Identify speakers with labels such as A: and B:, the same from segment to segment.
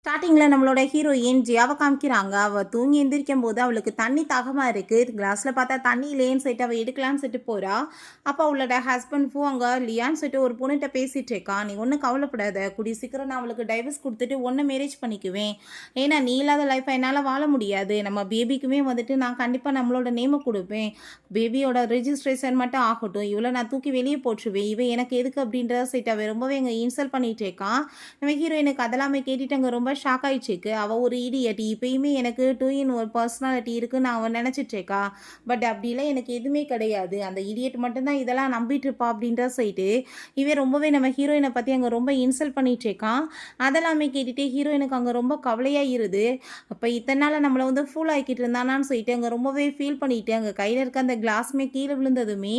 A: ஸ்டார்டிங்கில் நம்மளோட ஹீரோயின் ஜியாவை காமிக்கிறாங்க. அவள் தூங்கி எந்திரிக்கும் போது அவளுக்கு தண்ணி தாகமாக இருக்குது. கிளாஸில் பார்த்தா தண்ணி இல்லையேன்னு சொல்லிட்டு அவள் எடுக்கலான்னு சொல்லிட்டு போகிறா. அப்போ அவளோட ஹஸ்பண்ட் அங்கே லியான்னு சொல்லிட்டு ஒரு பொண்ணுகிட்ட பேசிகிட்டு இருக்கான். நீ ஒன்றும் கவலைப்படாத, கூடிய சீக்கிரம் நான் அவளுக்கு டைவர்ஸ் கொடுத்துட்டு ஒன்று மேரேஜ் பண்ணிக்குவேன். ஏன்னா நீ இல்லாத லைஃப்பை என்னால் வாழ முடியாது. நம்ம பேபிக்குமே நான் கண்டிப்பாக நம்மளோட நேமை கொடுப்பேன். பேபியோட ரெஜிஸ்ட்ரேஷன் மட்டும் ஆகட்டும், இவளை நான் தூக்கி வெளியே போட்டுருவேன். இவன் எனக்கு எதுக்கு அப்படின்றத சொல்லிட்டு அவன் ரொம்பவே எங்கள் இன்சல்ட் பண்ணிகிட்டு இருக்கான். நம்ம ஹீரோயினுக்கு அதெல்லாமே கேட்டுட்டு அங்கே ரொம்ப ஷாக் ஆயிடுச்சுக்கு. அவள் ஒரு இடியட், இப்பயுமே எனக்கு 2 in 1 பர்சனாலிட்டி இருக்குன்னு அவன் நினச்சிட்ருக்கா. பட் அப்படிலாம் எனக்கு எதுவுமே கிடையாது, அந்த இடியட் மட்டும்தான் இதெல்லாம் நம்பிட்டு இருப்பா அப்படின்ற சொல்லிட்டு இவன் ரொம்பவே நம்ம ஹீரோயினை பற்றி அங்கே ரொம்ப இன்சல்ட் பண்ணிட்டு இருக்கான். அதெல்லாமே கேட்டுட்டு ஹீரோயினுக்கு அங்கே ரொம்ப கவலையாகிருது. அப்போ இத்தனை நாள் நம்மளை ஃபுல் ஆக்கிட்டு இருந்தானான்னு சொல்லிட்டு அங்கே ரொம்பவே ஃபீல் பண்ணிட்டு அங்கே கையில் இருக்க அந்த கிளாஸுமே கீழே விழுந்ததுமே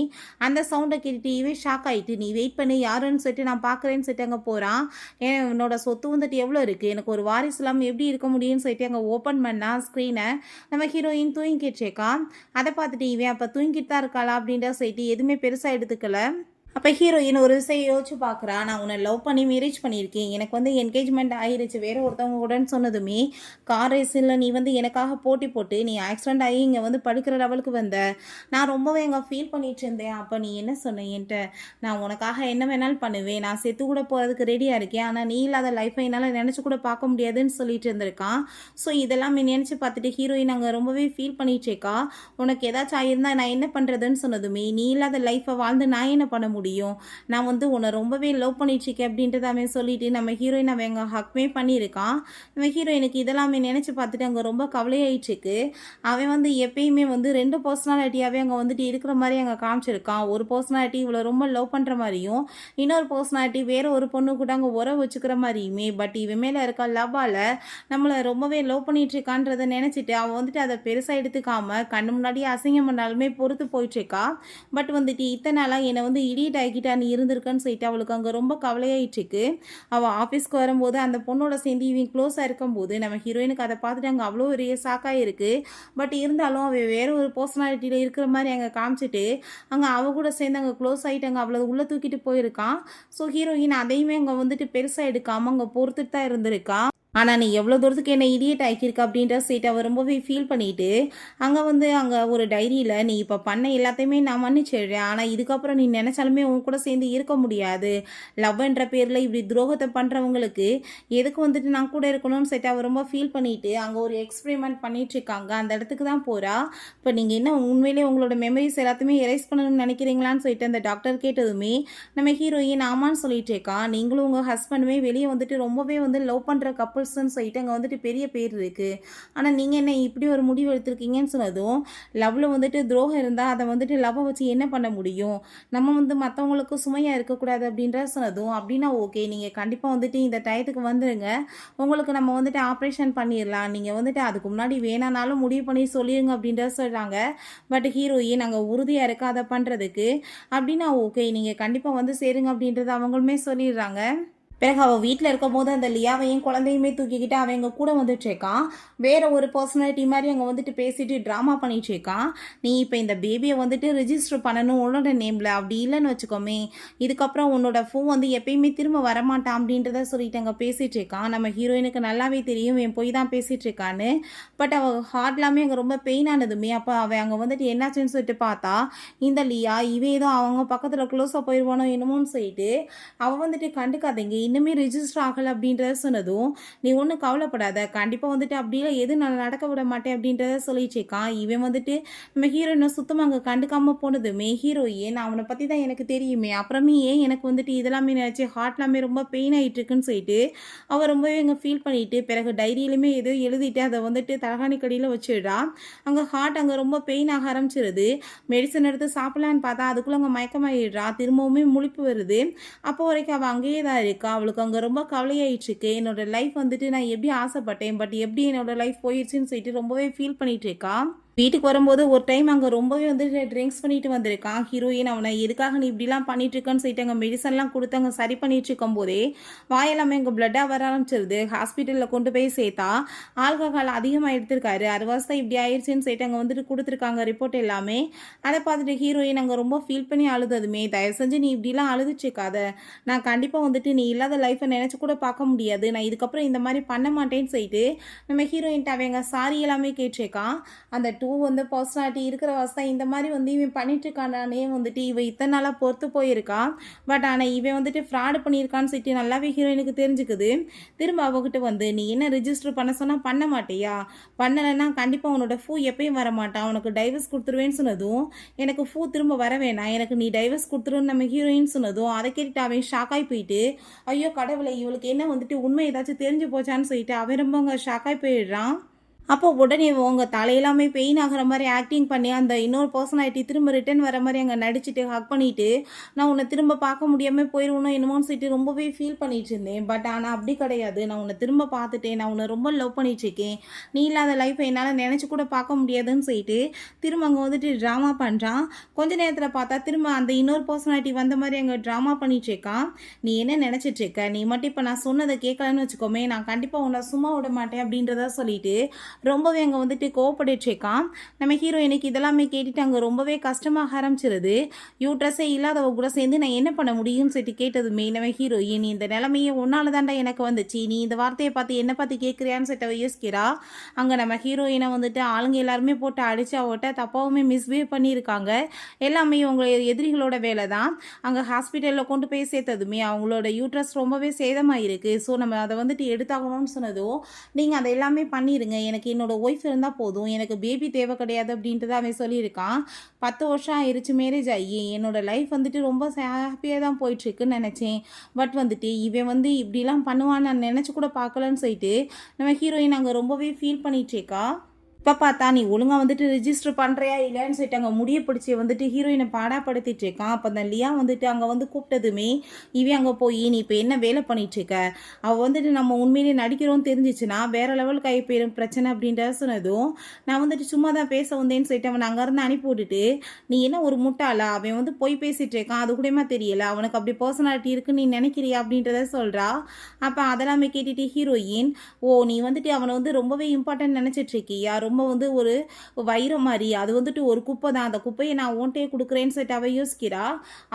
A: அந்த சவுண்டை கேட்டுட்டு இவே ஷாக் ஆகிட்டு, நீ வெயிட் பண்ணி யாருன்னு சொல்லிட்டு நான் பார்க்குறேன்னு சொல்லிட்டு அங்கே போகிறான். என்னோட சொத்து எவ்வளோ இருக்குது, எனக்கு ஒரு வாரிசு இல்லாமல் எப்படி இருக்க முடியும்னு சொல்லிட்டு அங்கே ஓப்பன் பண்ணால் ஸ்க்ரீனை நம்ம ஹீரோயின் தூங்கிட்டு இருக்கா. அதை பார்த்துட்டு இவன் அப்போ தூங்கிட்டு தான் இருக்காளா அப்படின்ற சொல்லிட்டு எதுவுமே பெருசாக எடுத்துக்கல. அப்போ ஹீரோயின் ஒரு விஷயம் யோசிச்சு பார்க்குறா. நான் உன்னை லவ் பண்ணி மேரேஜ் பண்ணியிருக்கேன், எனக்கு என்கேஜ்மெண்ட் ஆகிருச்சு வேறு ஒருத்தவங்க கூடன்னு சொன்னதுமே கார் ரேஸில் நீ எனக்காக போட்டி போட்டு நீ ஆக்சிடென்ட் ஆகி இங்கே படுக்கிற லெவலுக்கு வந்த. நான் ரொம்பவே எங்கே ஃபீல் பண்ணிட்டு இருந்தேன். அப்போ நீ என்ன சொன்ன என்கிட்ட, நான் உனக்காக என்ன வேணாலும் பண்ணுவேன், நான் செத்து கூட போகிறதுக்கு ரெடியாக இருக்கேன், ஆனால் நீ இல்லாத லைஃப்பை என்னால் நினச்சி கூட பார்க்க முடியாதுன்னு சொல்லிட்டு இருந்திருக்கான். ஸோ இதெல்லாம் நினச்சி பார்த்துட்டு ஹீரோயின் அங்கே ரொம்பவே ஃபீல் பண்ணிட்டு இருக்கா. உனக்கு ஏதாச்சும் ஆகியிருந்தா நான் என்ன பண்ணுறதுன்னு சொன்னதுமே நீ இல்லாத லைஃப்பை வாழ்ந்து நான் என்ன பண்ண முடியும், நான் உன்னை ரொம்பவே லவ் பண்ணிட்டுருக்கேன் அப்படின்றத அவன் சொல்லிட்டு நம்ம ஹீரோயின் அவன் அங்கே ஹக்மே பண்ணியிருக்கான். நம்ம ஹீரோயினுக்கு இதெல்லாமே நினச்சி பார்த்துட்டு அங்கே ரொம்ப கவலையாயிட்டுருக்கு. அவன் எப்பயுமே 2 பர்சனாலிட்டியாகவே அங்கே இருக்கிற மாதிரி அங்கே காமிச்சிருக்கான். ஒரு பர்சனாலிட்டி இவ்வளோ ரொம்ப லவ் பண்ணுற மாதிரியும், இன்னொரு பர்சனாலிட்டி வேறு ஒரு பொண்ணு கூட அங்கே உறவு வச்சுக்கிற மாதிரியுமே. பட் இவன் மேலே இருக்க லவ்வால் நம்மளை ரொம்பவே லவ் பண்ணிட்டுருக்கான்றதை நினச்சிட்டு அவன் அதை பெருசாக எடுத்துக்காமல் கண்ணு முன்னாடியே அசிங்கம் பண்ணாலுமே பொறுத்து போயிட்டுருக்கா. பட் இத்தனை நாளாக என்னை இடியட் ஆகிட்டா நீ இருந்திருக்கன்னு சொல்லிட்டு அவளுக்கு அங்கே ரொம்ப கவலையாயிட்டுருக்கு. அவள் ஆஃபீஸ்க்கு வரும்போது அந்த பொண்ணோட சேர்ந்து இவன் க்ளோஸாக இருக்கும்போது நம்ம ஹீரோயினுக்கு அதை பார்த்துட்டு அங்கே அவ்வளோ பெரிய ஷாக்காக இருக்குது. பட் இருந்தாலும் அவள் வேறு ஒரு பர்சனாலிட்டியில் இருக்கிற மாதிரி அங்கே காமிச்சிட்டு அங்கே அவள் கூட சேர்ந்து அங்கே க்ளோஸ் ஆகிட்டு அங்கே அவ்வளோ உள்ளே தூக்கிட்டு போயிருக்கான். ஸோ ஹீரோயின் அதையுமே அங்கே பெருசாக எடுக்காமல் அங்கே பொறுத்துட்டு தான் இருந்திருக்கா. ஆனால் நீ எவ்வளோ தூரத்துக்கு என்ன இடியட் ஆக்கியிருக்க அப்படின்ற சீட்டை அவள் ரொம்பவே ஃபீல் பண்ணிவிட்டு அங்கே ஒரு டைரியில் நீ இப்போ பண்ண எல்லாத்தையுமே நான் மன்னிச்சிடுறேன், ஆனால் இதுக்கப்புறம் நீ நினச்சாலுமே உன் கூட சேர்ந்து இருக்க முடியாது, லவ்ன்ற பேரில் இப்படி துரோகத்தை பண்ணுறவங்களுக்கு எதுக்கு நான் கூட இருக்கணும்னு சொல்லிட்டு அவள் ரொம்ப ஃபீல் பண்ணிவிட்டு அங்கே ஒரு எக்ஸ்பெரிமெண்ட் பண்ணிகிட்ருக்காங்க. அந்த இடத்துக்கு தான் போகிறா. இப்போ நீங்கள் என்ன உண்மையிலே உங்களோட மெமரிஸ் எல்லாத்தையுமே எரேஸ் பண்ணணும்னு நினைக்கிறீங்களான்னு சொல்லிட்டு அந்த டாக்டர் கேட்டதுமே நம்ம ஹீரோயின் ஆமான்னு சொல்லிட்டு இருக்கா. நீங்களும் உங்கள் ஹஸ்பண்டுமே வெளியே ரொம்பவே லவ் பண்ணுற கப்பல்ஸ்ன்னு சொல்லிட்டு அங்கே பெரிய பேர் இருக்குது, ஆனால் நீங்கள் என்ன இப்படி ஒரு முடிவு எடுத்திருக்கீங்கன்னு சொன்னதும் லவ்வில் துரோகம் இருந்தால் அதை லவ்வை வச்சு என்ன பண்ண முடியும், நம்ம மற்றவங்களுக்கு சுமையாக இருக்கக்கூடாது அப்படின்ற சொன்னதும் அப்படின்னா ஓகே, நீங்கள் கண்டிப்பாக இந்த டயத்துக்கு வந்துடுங்க, உங்களுக்கு நம்ம ஆப்ரேஷன் பண்ணிடலாம், நீங்கள் அதுக்கு முன்னாடி வேணானாலும் முடிவு பண்ணி சொல்லிடுங்க அப்படின்ற சொல்கிறாங்க. பட் ஹீரோயின் நாங்கள் உறுதியாக இருக்க அதை பண்ணுறதுக்கு. அப்படின்னா ஓகே, நீங்கள் கண்டிப்பாக சேருங்க அப்படின்றத அவங்களுமே சொல்லிடுறாங்க. பிறகு அவள் வீட்டில் இருக்கும் போது அந்த லியாவையும் குழந்தையுமே தூக்கிக்கிட்டு அவன் எங்கள் கூட வந்துட்டுருக்கான். வேறு ஒரு பர்சனாலிட்டி மாதிரி அங்கே பேசிட்டு ட்ராமா பண்ணிட்டுருக்கான். நீ இப்போ இந்த பேபியை ரிஜிஸ்டர் பண்ணணும் உன்னோட நேமில், அப்படி இல்லைன்னு வச்சுக்கோமே இதுக்கப்புறம் உன்னோட ஃபோன் எப்பயுமே திரும்ப வரமாட்டான் அப்படின்றத சொல்லிட்டு அங்கே பேசிகிட்டு இருக்கான். நம்ம ஹீரோயினுக்கு நல்லாவே தெரியும் என் போய் தான் பேசிகிட்டு இருக்கான்னு. பட் அவள் ஹார்ட்லாமே அங்கே ரொம்ப பெயின் ஆனதுமே அப்போ அவன் அங்கே என்னாச்சுன்னு சொல்லிட்டு பார்த்தா இந்த லியா இவன் ஏதோ அவங்க பக்கத்தில் க்ளோஸாக போயிடுவானோ என்னமோன்னு சொல்லிட்டு அவள் கண்டுக்காதீங்க, இன்னுமே ரிஜிஸ்டர் ஆகலை அப்படின்றத சொன்னதும் நீ ஒன்றும் கவலைப்படாத, கண்டிப்பாக அப்படிலாம் எதுவும் நான் நடக்க விட மாட்டேன் அப்படின்றத சொல்லிச்சிருக்கான். இவன் நம்ம ஹீரோயினை சுத்தமாக அங்கே கண்டுக்காமல் போனதுமே ஹீரோயின் அவனை பற்றி தான் எனக்கு தெரியுமே, அப்புறமே ஏன் எனக்கு இதெல்லாமே நினச்சி ஹார்ட்லாமே ரொம்ப பெயின் ஆகிட்டு இருக்குன்னு சொல்லிட்டு அவள் ரொம்பவே அங்கே ஃபீல் பண்ணிட்டு பிறகு டைரியிலுமே ஏதோ எழுதிட்டு அதை தலகாணி கடியில் வச்சிடுறா. அங்கே ஹார்ட் அங்கே ரொம்ப பெயின் ஆக ஆரம்பிச்சிருது. மெடிசன் எடுத்து சாப்பிடலான்னு பார்த்தா அதுக்குள்ளே அங்கே மயக்கமாயிடுறா. திரும்பவுமே முழிப்பு வருது. அப்போ வரைக்கும் அவள் அங்கேயே தான் இருக்கா. அவளுக்கு அங்கே ரொம்ப கவலையாயிட்டுருக்கு. என்னோட லைஃப் நான் எப்படி ஆசைப்பட்டேன், பட் எப்படி என்னோட லைஃப் போயிடுச்சுன்னு சொல்லிட்டு ரொம்பவே ஃபீல் பண்ணிட்டு இருக்கா. வீட்டுக்கு வரும்போது ஒரு டைம் அங்கே ரொம்பவே வந்து ட்ரிங்க்ஸ் பண்ணிட்டு வந்திருக்கான் ஹீரோயின். அவனை எதுக்காக நீ இப்படிலாம் பண்ணிட்டு இருக்கன்னு சொல்லிட்டு அங்கே மெடிசன்லாம் கொடுத்து அங்கே சரி பண்ணிட்டு இருக்கும் போதே வாயெல்லாமே இங்கே பிளட்டாக வர ஆரம்பிச்சிருது. ஹாஸ்பிட்டலில் கொண்டு போய் சேர்த்தா ஆல்கஹால் அதிகமாக எடுத்திருக்காரு. 6 வருஷம் இப்படி ஆயிடுச்சுன்னு சொல்லிட்டு அங்கே வந்துட்டு கொடுத்துருக்காங்க ரிப்போர்ட் எல்லாமே. அதை பார்த்துட்டு ஹீரோயின் அங்கே ரொம்ப ஃபீல் பண்ணி அழுததுமே, தயவு செஞ்சு நீ இப்படிலாம் அழுதுச்சிக்காத, நான் கண்டிப்பாக வந்துட்டு நீ இல்லாத லைஃப்பை நினச்சி கூட பார்க்க முடியாது, நான் இதுக்கப்புறம் இந்த மாதிரி பண்ண மாட்டேன்னு சொல்லிட்டு நம்ம ஹீரோயின்ட்ட அவங்க சாரி எல்லாமே கேட்டிருக்கான். அந்த வந்து பர்சனாலிட்டி இருக்கிற வாசம் இந்த மாதிரி வந்து இவன் பண்ணிட்டு இருக்கானே வந்துட்டு இவன் இத்தனை நாளாக பொறுத்து போயிருக்கான். பட் ஆனால் இவன் வந்துட்டு ஃப்ராடு பண்ணியிருக்கான்னு சொல்லிட்டு நல்லாவே ஹீரோயினுக்கு தெரிஞ்சுக்குது. திரும்ப அவகிட்ட வந்து நீ என்ன ரிஜிஸ்டர் பண்ண சொன்னால் பண்ண மாட்டியா, பண்ணலைன்னா கண்டிப்பாக உன்னோட ஃபூ எப்பயும் வர மாட்டான், உனக்கு டைவர்ஸ் கொடுத்துருவேன்னு சொன்னதும் எனக்கு ஃபூ திரும்ப வர வேணாம், எனக்கு நீ டைவர்ஸ் கொடுத்துருன்னு நம்ம ஹீரோயின் சொன்னதும் அதை கேட்டுட்டு அவன் ஷாக்காய் போயிட்டு, ஐயோ கடவுளை இவளுக்கு என்ன வந்துட்டு உண்மை ஏதாச்சும் தெரிஞ்சு போச்சான்னு சொல்லிட்டு அவன் ரொம்ப அங்கே ஷாக்காய் போயிடுறான். அப்போ உடனே உங்க தலையெல்லாமே பெயின் ஆகிற மாதிரி ஆக்டிங் பண்ணி அந்த இன்னொரு பர்சனாலிட்டி திரும்ப ரிட்டர்ன் வர மாதிரி அங்கே நடிச்சுட்டு ஹக் பண்ணிவிட்டு, நான் உன்னை திரும்ப பார்க்க முடியாமல் போயிடுவோம் என்னமோன்னு சொல்லிட்டு ரொம்பவே ஃபீல் பண்ணிட்டு இருந்தேன். பட் ஆனால் அப்படி கிடையாது, நான் உன்னை திரும்ப பார்த்துட்டேன், நான் உன்னை ரொம்ப லவ் பண்ணிட்டுருக்கேன், நீ இல்லாத லைஃப்பை என்னால் நினச்சி கூட பார்க்க முடியாதுன்னு சொல்லிட்டு திரும்ப அங்கே வந்துட்டு ட்ராமா பண்ணுறான். கொஞ்ச நேரத்தில் பார்த்தா திரும்ப அந்த இன்னொரு பர்சனாலிட்டி வந்த மாதிரி அங்கே ட்ராமா பண்ணிட்டு இருக்கான். நீ என்ன நினச்சிட்டு இருக்க, நீ மட்டும் இப்போ நான் சொன்னதை கேட்கலன்னு வச்சுக்கோமே, நான் கண்டிப்பாக உன்னை சும்மா விட மாட்டேன் அப்படின்றத சொல்லிட்டு ரொம்பவே அங்கே வந்துட்டு கோவப்பட்டுருக்கான். நம்ம ஹீரோயினுக்கு இதெல்லாமே கேட்டுட்டு அங்கே ரொம்பவே கஷ்டமாக ஆரம்பிச்சிருது. யூட்ரஸே இல்லாதவ கூட சேர்ந்து நான் என்ன பண்ண முடியும்னு சொல்லிட்டு கேட்டதுமே நம்ம ஹீரோயின், இந்த நிலைமையே ஒன்னால தாண்டா எனக்கு வந்துச்சு, நீ இந்த வார்த்தையை பார்த்து என்ன பார்த்து கேட்குறியான்னு சொல்லிட்டு யோசிக்கிறா. அங்கே நம்ம ஹீரோயினை வந்துட்டு ஆளுங்க எல்லாருமே போட்டு அடித்து அவட்ட தப்பாவுமே மிஸ்பிஹேவ் பண்ணியிருக்காங்க. எல்லாமே உங்க எதிரிகளோட வேலை தான். அங்கே ஹாஸ்பிட்டலில் கொண்டு போய் சேர்த்ததுமே அவங்களோட யூட்ரஸ் ரொம்பவே சேதமாக இருக்குது, ஸோ நம்ம அதை வந்துட்டு எடுத்தாகணும்னு சொன்னதும் நீங்கள் அதை எல்லாமே பண்ணிடுங்க, எனக்கு என்னோட ஒய்ஃப் இருந்தால் போதும், எனக்கு பேபி தேவை கிடையாது அப்படின்ட்டு தான் அவன் சொல்லியிருக்கான். 10 வருஷம் ஆயிடுச்சு மேரேஜ் ஆகி, என்னோட லைஃப் வந்துட்டு ரொம்ப ஹாப்பியாக தான் போயிட்டுருக்குன்னு நினச்சேன். பட் வந்துட்டு இவன் வந்து இப்படிலாம் பண்ணுவான்னு நான் நினச்சி கூட பார்க்கலன்னு சொல்லிட்டு நம்ம ஹீரோயின் அங்கே ரொம்பவே ஃபீல் பண்ணிகிட்ருக்கா. இப்போ பார்த்தா நீ ஒழுங்காக வந்துட்டு ரிஜிஸ்டர் பண்ணுறியா இல்லைன்னு சொல்லிட்டு அங்கே முடிய பிடிச்சி வந்துட்டு ஹீரோயினை பாடாப்படுத்திட்டு இருக்கான். அப்போ அந்த லியா வந்துட்டு அங்கே வந்து கூப்பிட்டதுமே இவன் அங்கே போய் நீ இப்போ என்ன வேலை பண்ணிகிட்ருக்க, அவள் வந்துட்டு நம்ம உண்மையிலே நடிக்கிறோன்னு தெரிஞ்சிச்சுன்னா வேறு லெவலுக்கு ஆகி போயிடும் பிரச்சனை அப்படின்றத சொன்னதும், நான் வந்துட்டு சும்மா தான் பேச வந்தேன்னு சொல்லிட்டு அவன் அங்கேருந்து அனுப்பி விட்டுட்டு, நீ என்ன ஒரு முட்டாளா, அவன் வந்து போய் பேசிகிட்டு இருக்கான், அது கூடமா தெரியல, அவனுக்கு அப்படி பர்சனாலிட்டி இருக்குன்னு நீ நினைக்கிறியா அப்படின்றத சொல்கிறா. அப்போ அதெல்லாமே கேட்டுட்டு ஹீரோயின், ஓ நீ வந்துட்டு அவனை வந்து ரொம்பவே இம்பார்ட்டன்ட் நினச்சிட்ருக்கியா, ரொம்ப வந்து ஒரு வைரம் மாதிரி, அது வந்துட்டு ஒரு குப்பை தான், அந்த குப்பையை நான் ஓன்ட்டே கொடுக்குறேன்னு சொல்லிட்டு அவ யோசிக்கிறா.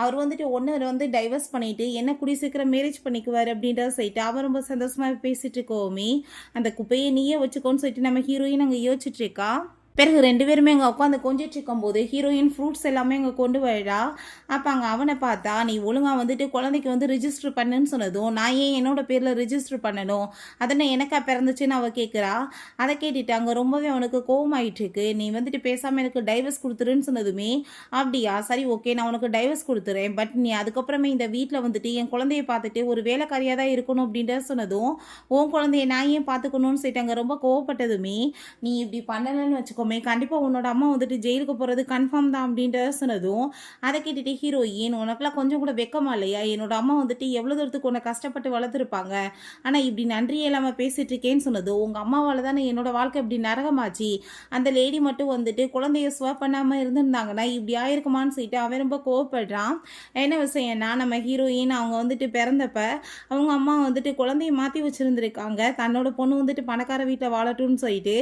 A: அவர் வந்துட்டு ஒன்று வந்து டைவர்ஸ் பண்ணிட்டு என்ன கூடிய சீக்கிரம் மேரேஜ் பண்ணிக்குவார் அப்படின்றத சொல்லிட்டு அவன் ரொம்ப சந்தோஷமாக பேசிட்டு இருக்கோமே, அந்த குப்பையை நீயே வச்சுக்கோன்னு சொல்லிட்டு நம்ம ஹீரோயின் அங்கே யோசிச்சுட்டு இருக்கா. பிறகு 2 பேருமே அங்கே உட்காந்து கொஞ்சிட்டு இருக்கும்போது ஹீரோயின் ஃப்ரூட்ஸ் எல்லாமே அங்கே கொண்டு வரா. அப்போ அங்கே அவனை பார்த்தா, நீ ஒழுங்காக வந்துட்டு குழந்தைக்கு வந்து ரிஜிஸ்டர் பண்ணுன்னு சொன்னதும், நான் ஏன் என்னோட பேரில் ரிஜிஸ்டர் பண்ணணும், அதனை எனக்கா பிறந்துச்சுன்னு அவள் கேட்குறா. அதை கேட்டுட்டு அங்கே ரொம்பவே அவனுக்கு கோவமாயிட்டுருக்கு. நீ வந்துட்டு பேசாமல் எனக்கு டைவர்ஸ் கொடுத்துருன்னு சொன்னதுமே, அப்படியா சரி ஓகே நான் உனக்கு டைவர்ஸ் கொடுத்துறேன், பட் நீ அதுக்கப்புறமே இந்த வீட்டில் வந்துட்டு என் குழந்தைய பார்த்துட்டு ஒரு வேலைக்காரியாக தான் இருக்கணும் அப்படின்ற சொன்னதும், உன் குழந்தைய நான் ஏன் பார்த்துக்கணும்னு சொல்லிட்டு அங்கே ரொம்ப கோவப்பட்டதுமே, நீ இப்படி பண்ணலன்னு வச்சுக்கோ கண்டிப்பாக உன்னோட அம்மா வந்துட்டு ஜெயிலுக்கு போகிறது கன்ஃபார்ம் தான் அப்படின்றத சொன்னதும், அதை கேட்டுட்டு ஹீரோயின், உனக்குலாம் கொஞ்சம் கூட வெக்கமா இல்லையா, என்னோட அம்மா வந்துட்டு எவ்வளோ தூரத்துக்கு உன்னை கஷ்டப்பட்டு வளர்த்துருப்பாங்க, ஆனால் இப்படி நன்றியே இல்லாமல் பேசிட்டு இருக்கேன்னு சொன்னதும், உங்கள் அம்மாவால் தானே என்னோட வாழ்க்கை இப்படி நரகமாச்சு, அந்த லேடி மட்டும் வந்துட்டு குழந்தைய ஸ்வாப் பண்ணாமல் இருந்திருந்தாங்கன்னா இப்படி ஆயிருக்குமான்னு சொல்லிட்டு அவன் ரொம்ப கோவப்படுறான். என்ன விஷயம்னா நம்ம ஹீரோயின் அவங்க வந்துட்டு பிறந்தப்ப அவங்க அம்மா வந்துட்டு குழந்தைய மாற்றி வச்சுருந்துருக்காங்க, தன்னோட பொண்ணு வந்துட்டு பணக்கார வீட்டில் வாழட்டும்னு சொல்லிட்டு.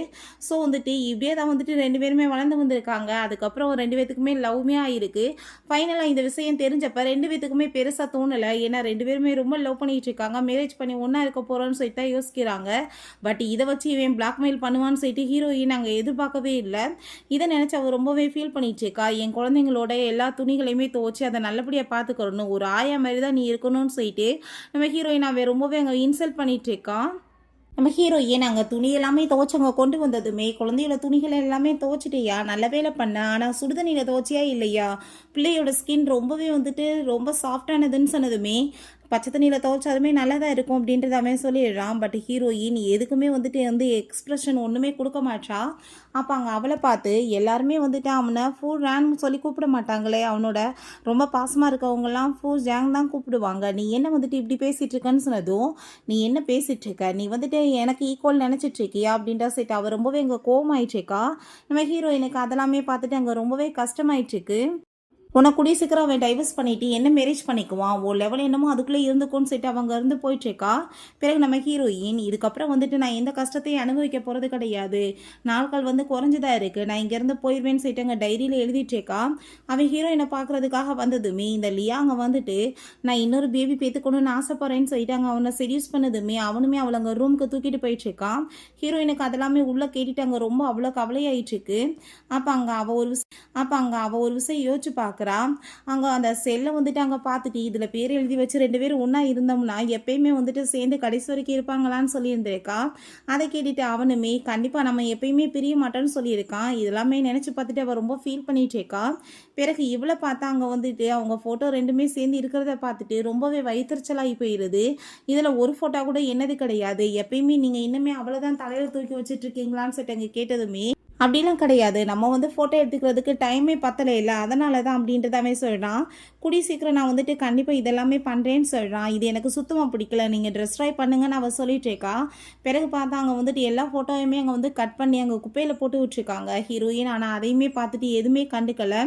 A: ஸோ வந்துட்டு இப்படியே தான் வந்துட்டு 2 பேருமே வளர்ந்து வந்திருக்காங்க. அதுக்கப்புறம் 2 பேத்துக்குமே லவ்மே ஆயிருக்கு. ஃபைனலாக இந்த விஷயம் தெரிஞ்சப்ப 2 பேத்துக்குமே பெருசாக தோணலை. ஏன்னா 2 பேருமே ரொம்ப லவ் பண்ணிட்டு இருக்காங்க, மேரேஜ் பண்ணி ஒன்றா இருக்க போகிறோன்னு சொல்லிட்டு தான் யோசிக்கிறாங்க. பட் இதை வச்சு இவன் பிளாக்மெயில் பண்ணுவான்னு சொல்லிட்டு ஹீரோயின் அங்கே எதிர்பார்க்கவே இல்லை. இதை நினச்சி அவள் ரொம்பவே ஃபீல் பண்ணிட்டு இருக்கா. என் குழந்தைங்களோட எல்லா துணிகளையுமே துவச்சி அதை நல்லபடியாக பார்த்துக்கணும், ஒரு ஆயா மாதிரி தான் நீ இருக்கணும்னு சொல்லிட்டு நம்ம ஹீரோயின் அவன் ரொம்பவே அங்கே இன்சல்ட் பண்ணிட்டு இருக்கான். நம்ம ஹீரோயின் அங்கே துணி எல்லாமே துவைச்சவங்க கொண்டு வந்ததுமே, குழந்தையோட துணிகளை எல்லாமே துவைச்சிட்டியா, நல்ல வேலை பண்ண, ஆனால் சுடுதண்ணியில் துவைச்சியா இல்லையா, பிள்ளையோட ஸ்கின் ரொம்பவே வந்துட்டு ரொம்ப சாஃப்டானதுன்னு சொன்னதுமே பச்சை தண்ணியில் துவைச்சாலுமே நல்லா தான் இருக்கும் அப்படின்றத அவன் சொல்லிடுறான். பட் ஹீரோயின் எதுக்குமே வந்துட்டு எக்ஸ்பிரஷன் ஒன்றுமே கொடுக்க மாட்டா. அப்போ அங்கே அவளை பார்த்து எல்லாருமே வந்துட்டு அவனை ஃபூ ரேன்னு சொல்லி கூப்பிட மாட்டாங்களே, அவனோட ரொம்ப பாசமாக இருக்கவங்கலாம் ஃபூ ஜாங் தான் கூப்பிடுவாங்க. நீ என்ன வந்துட்டு இப்படி பேசிகிட்டு இருக்கன்னு சொன்னதும், நீ என்ன பேசிகிட்டு இருக்க, நீ வந்துட்டு எனக்கு ஈக்குவல் நினச்சிட்டு இருக்கியா அப்படின்ற சைட்டு அவள் ரொம்பவே இங்கே கோவமாயிட்டுருக்கா. நம்ம ஹீரோயினுக்கு அதெல்லாமே பார்த்துட்டு அங்கே ரொம்பவே கஷ்டமாயிட்டுருக்கு. உனக்கு கூடிய சீக்கிரம் அவன் டைவர்ஸ் பண்ணிட்டு என்ன மேரேஜ் பண்ணிக்குவான், ஓ லெவல் என்னமோ அதுக்குள்ளே இருந்துக்கும்னு சொல்லிட்டு அவங்க இருந்து போயிட்டுருக்கா. பிறகு நம்ம ஹீரோயின் இதுக்கப்புறம் வந்துட்டு நான் எந்த கஷ்டத்தையும் அனுபவிக்க போகிறது கிடையாது, நாட்கள் வந்து குறைஞ்சதாக இருக்குது, நான் இங்கேருந்து போயிடுவேன்னு சொல்லிட்டு அங்கே டைரியில் எழுதிட்டுருக்கா. அவன் ஹீரோயினை பார்க்குறதுக்காக வந்ததுமே இந்த லியா அங்கே வந்துட்டு நான் இன்னொரு பேபி பேத்துக்கணும்னு ஆசைப்படுறேன்னு சொல்லிட்டு அங்கே அவனை செடியூஸ் பண்ணதுமே அவனுமே அவளை அங்கே ரூமுக்கு தூக்கிட்டு போயிட்டுருக்கான். ஹீரோயினுக்கு அதெல்லாமே உள்ளே கேட்டுட்டு அங்கே ரொம்ப அவ்வளோ கவலையாயிட்டுருக்கு. அப்போ அங்கே அவள் ஒரு விஷயம் யோசிச்சு பார்க்குறா. அங்கே அந்த செல்லை வந்துட்டு அங்கே பார்த்துட்டு இதில் பேர் எழுதி வச்சு 2 பேரும் ஒன்றா இருந்தோம்னா எப்பயுமே வந்துட்டு சேர்ந்து கடைசி வரைக்கும் இருப்பாங்களான்னு சொல்லியிருந்திருக்கா. அதை கேட்டுட்டு அவனுமே கண்டிப்பாக நம்ம எப்பயுமே பிரிய மாட்டோன்னு சொல்லியிருக்கான். இதெல்லாமே நினச்சி பார்த்துட்டு அவள் ரொம்ப ஃபீல் பண்ணிகிட்டு இருக்கா. பிறகு இவளை பார்த்தா அங்கே வந்துட்டு அவங்க ஃபோட்டோ 2மே சேர்ந்து இருக்கிறத பார்த்துட்டு ரொம்பவே வயிற்றுச்சலாகி போயிடுது. இதில் ஒரு ஃபோட்டோ கூட என்னது கிடையாது, எப்பயுமே நீங்கள் இன்னுமே அவளை தான் தலையில் தூக்கி வச்சுட்டு இருக்கீங்களான்னு சொல்லிட்டு அங்கே கேட்டதுமே அப்படிலாம் கிடையாது, நம்ம வந்து ஃபோட்டோ எடுத்துக்கிறதுக்கு டைமே பத்தலை இல்லை, அதனால தான் அப்படின்றதாவே சொல்கிறான். கூடிய சீக்கிரம் நான் வந்துட்டு கண்டிப்பாக இதெல்லாமே பண்ணுறேன்னு சொல்கிறான். இது எனக்கு சுத்தமாக பிடிக்கல, நீங்கள் ட்ரெஸ் ட்ரை பண்ணுங்கன்னு அவள் சொல்லிட்டுருக்கா. பிறகு பார்த்தா அங்கே வந்துட்டு எல்லா ஃபோட்டோவுமே அங்கே வந்து கட் பண்ணி அங்கே குப்பையில் போட்டு விட்ருக்காங்க ஹீரோயின். ஆனால் அதையுமே பார்த்துட்டு எதுவுமே கண்டுக்கலை.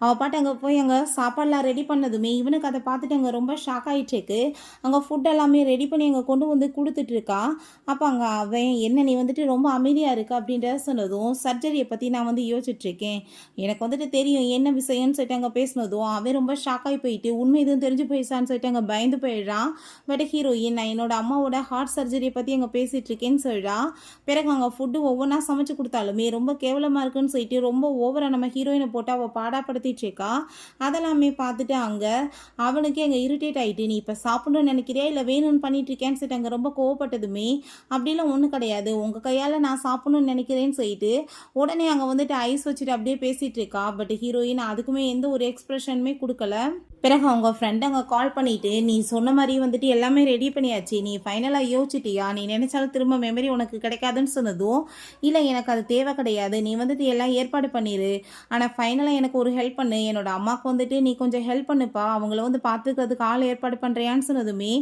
A: அவள் பாட்டு அங்கே போய் அங்கே சாப்பாடெலாம் ரெடி பண்ணதுமே இவனுக்கு அதை பார்த்துட்டு அங்கே ரொம்ப ஷாக் ஆகிட்டுருக்கு. அங்கே ஃபுட் எல்லாமே ரெடி பண்ணி அங்கே கொண்டு வந்து கொடுத்துட்ருக்கா. அப்போ அங்கே அவன் என்ன நீ வந்துட்டு ரொம்ப அமைதியாக இருக்கா அப்படின்றத சொன்னதும் சர்ஜரியை பற்றி நான் வந்து யோசிச்சுட்ருக்கேன், எனக்கு வந்துட்டு தெரியும் என்ன விஷயம்னு சொல்லிட்டு அங்கே பேசினதும் அவன் ரொம்ப ஷாக்காகி போயிட்டு உண்மை எதுவும் தெரிஞ்சு போயிடுச்சான்னு சொல்லிட்டு அங்கே பயந்து போயிடுறான். பட் ஹீரோயின் நான் என்னோட அம்மாவோட ஹார்ட் சர்ஜரியை பற்றி அங்கே பேசிகிட்ருக்கேன்னு சொல்கிறா. பிறகு அங்கே ஃபுட்டு ஒவ்வொன்றா சமைச்சு கொடுத்தாலுமே ரொம்ப கேவலமாக இருக்குன்னு சொல்லிட்டு ரொம்ப ஓவராக நம்ம ஹீரோயினை போட்டு அவள் பாடாப்படுத்திட்டு இருக்கா. அதெல்லாமே பார்த்துட்டு அங்கே அவனுக்கே அங்கே இரிட்டேட் ஆகிட்டு நீ இப்போ சாப்பிடணும்னு நினைக்கிறியா இல்லை வேணும்னு பண்ணிட்டு இருக்கேன்னு சொல்லிட்டு அங்கே ரொம்ப கோவப்பட்டதுமே அப்படிலாம் ஒன்றும் கிடையாது, உங்கள் கையால் நான் சாப்பிடணும்னு நினைக்கிறேன்னு சொல்லிட்டு உடனே அங்கே வந்துட்டு ஐஸ் வச்சுட்டு அப்படியே பேசிகிட்டு இருக்கா. பட் ஹீரோயின் அதுக்குமே எந்த ஒரு எக்ஸ்பிரஷனுமே கொடுக்கல. பிறகு அவங்க ஃப்ரெண்டு அங்கே கால் பண்ணிவிட்டு நீ சொன்ன மாதிரி வந்துட்டு எல்லாமே ரெடி பண்ணியாச்சு, நீ ஃபைனலாக யோசிச்சிட்டியா, நீ நினச்சாலும் திரும்ப மெமரி உனக்கு கிடைக்காதுன்னு சொன்னதும் இல்லை எனக்கு அது தேவை கிடையாது, நீ வந்துட்டு எல்லாம் ஏற்பாடு பண்ணிடு, ஆனால் ஃபைனலாக எனக்கு ஒரு ஹெல்ப் பண்ணு, என்னோட அம்மாவுக்கு வந்துட்டு நீ கொஞ்சம் ஹெல்ப் பண்ணுப்பா, அவங்கள வந்து பார்த்துக்கிறதுக்கு ஆள் ஏற்பாடு பண்ணுறியான்னு சொன்னதுமே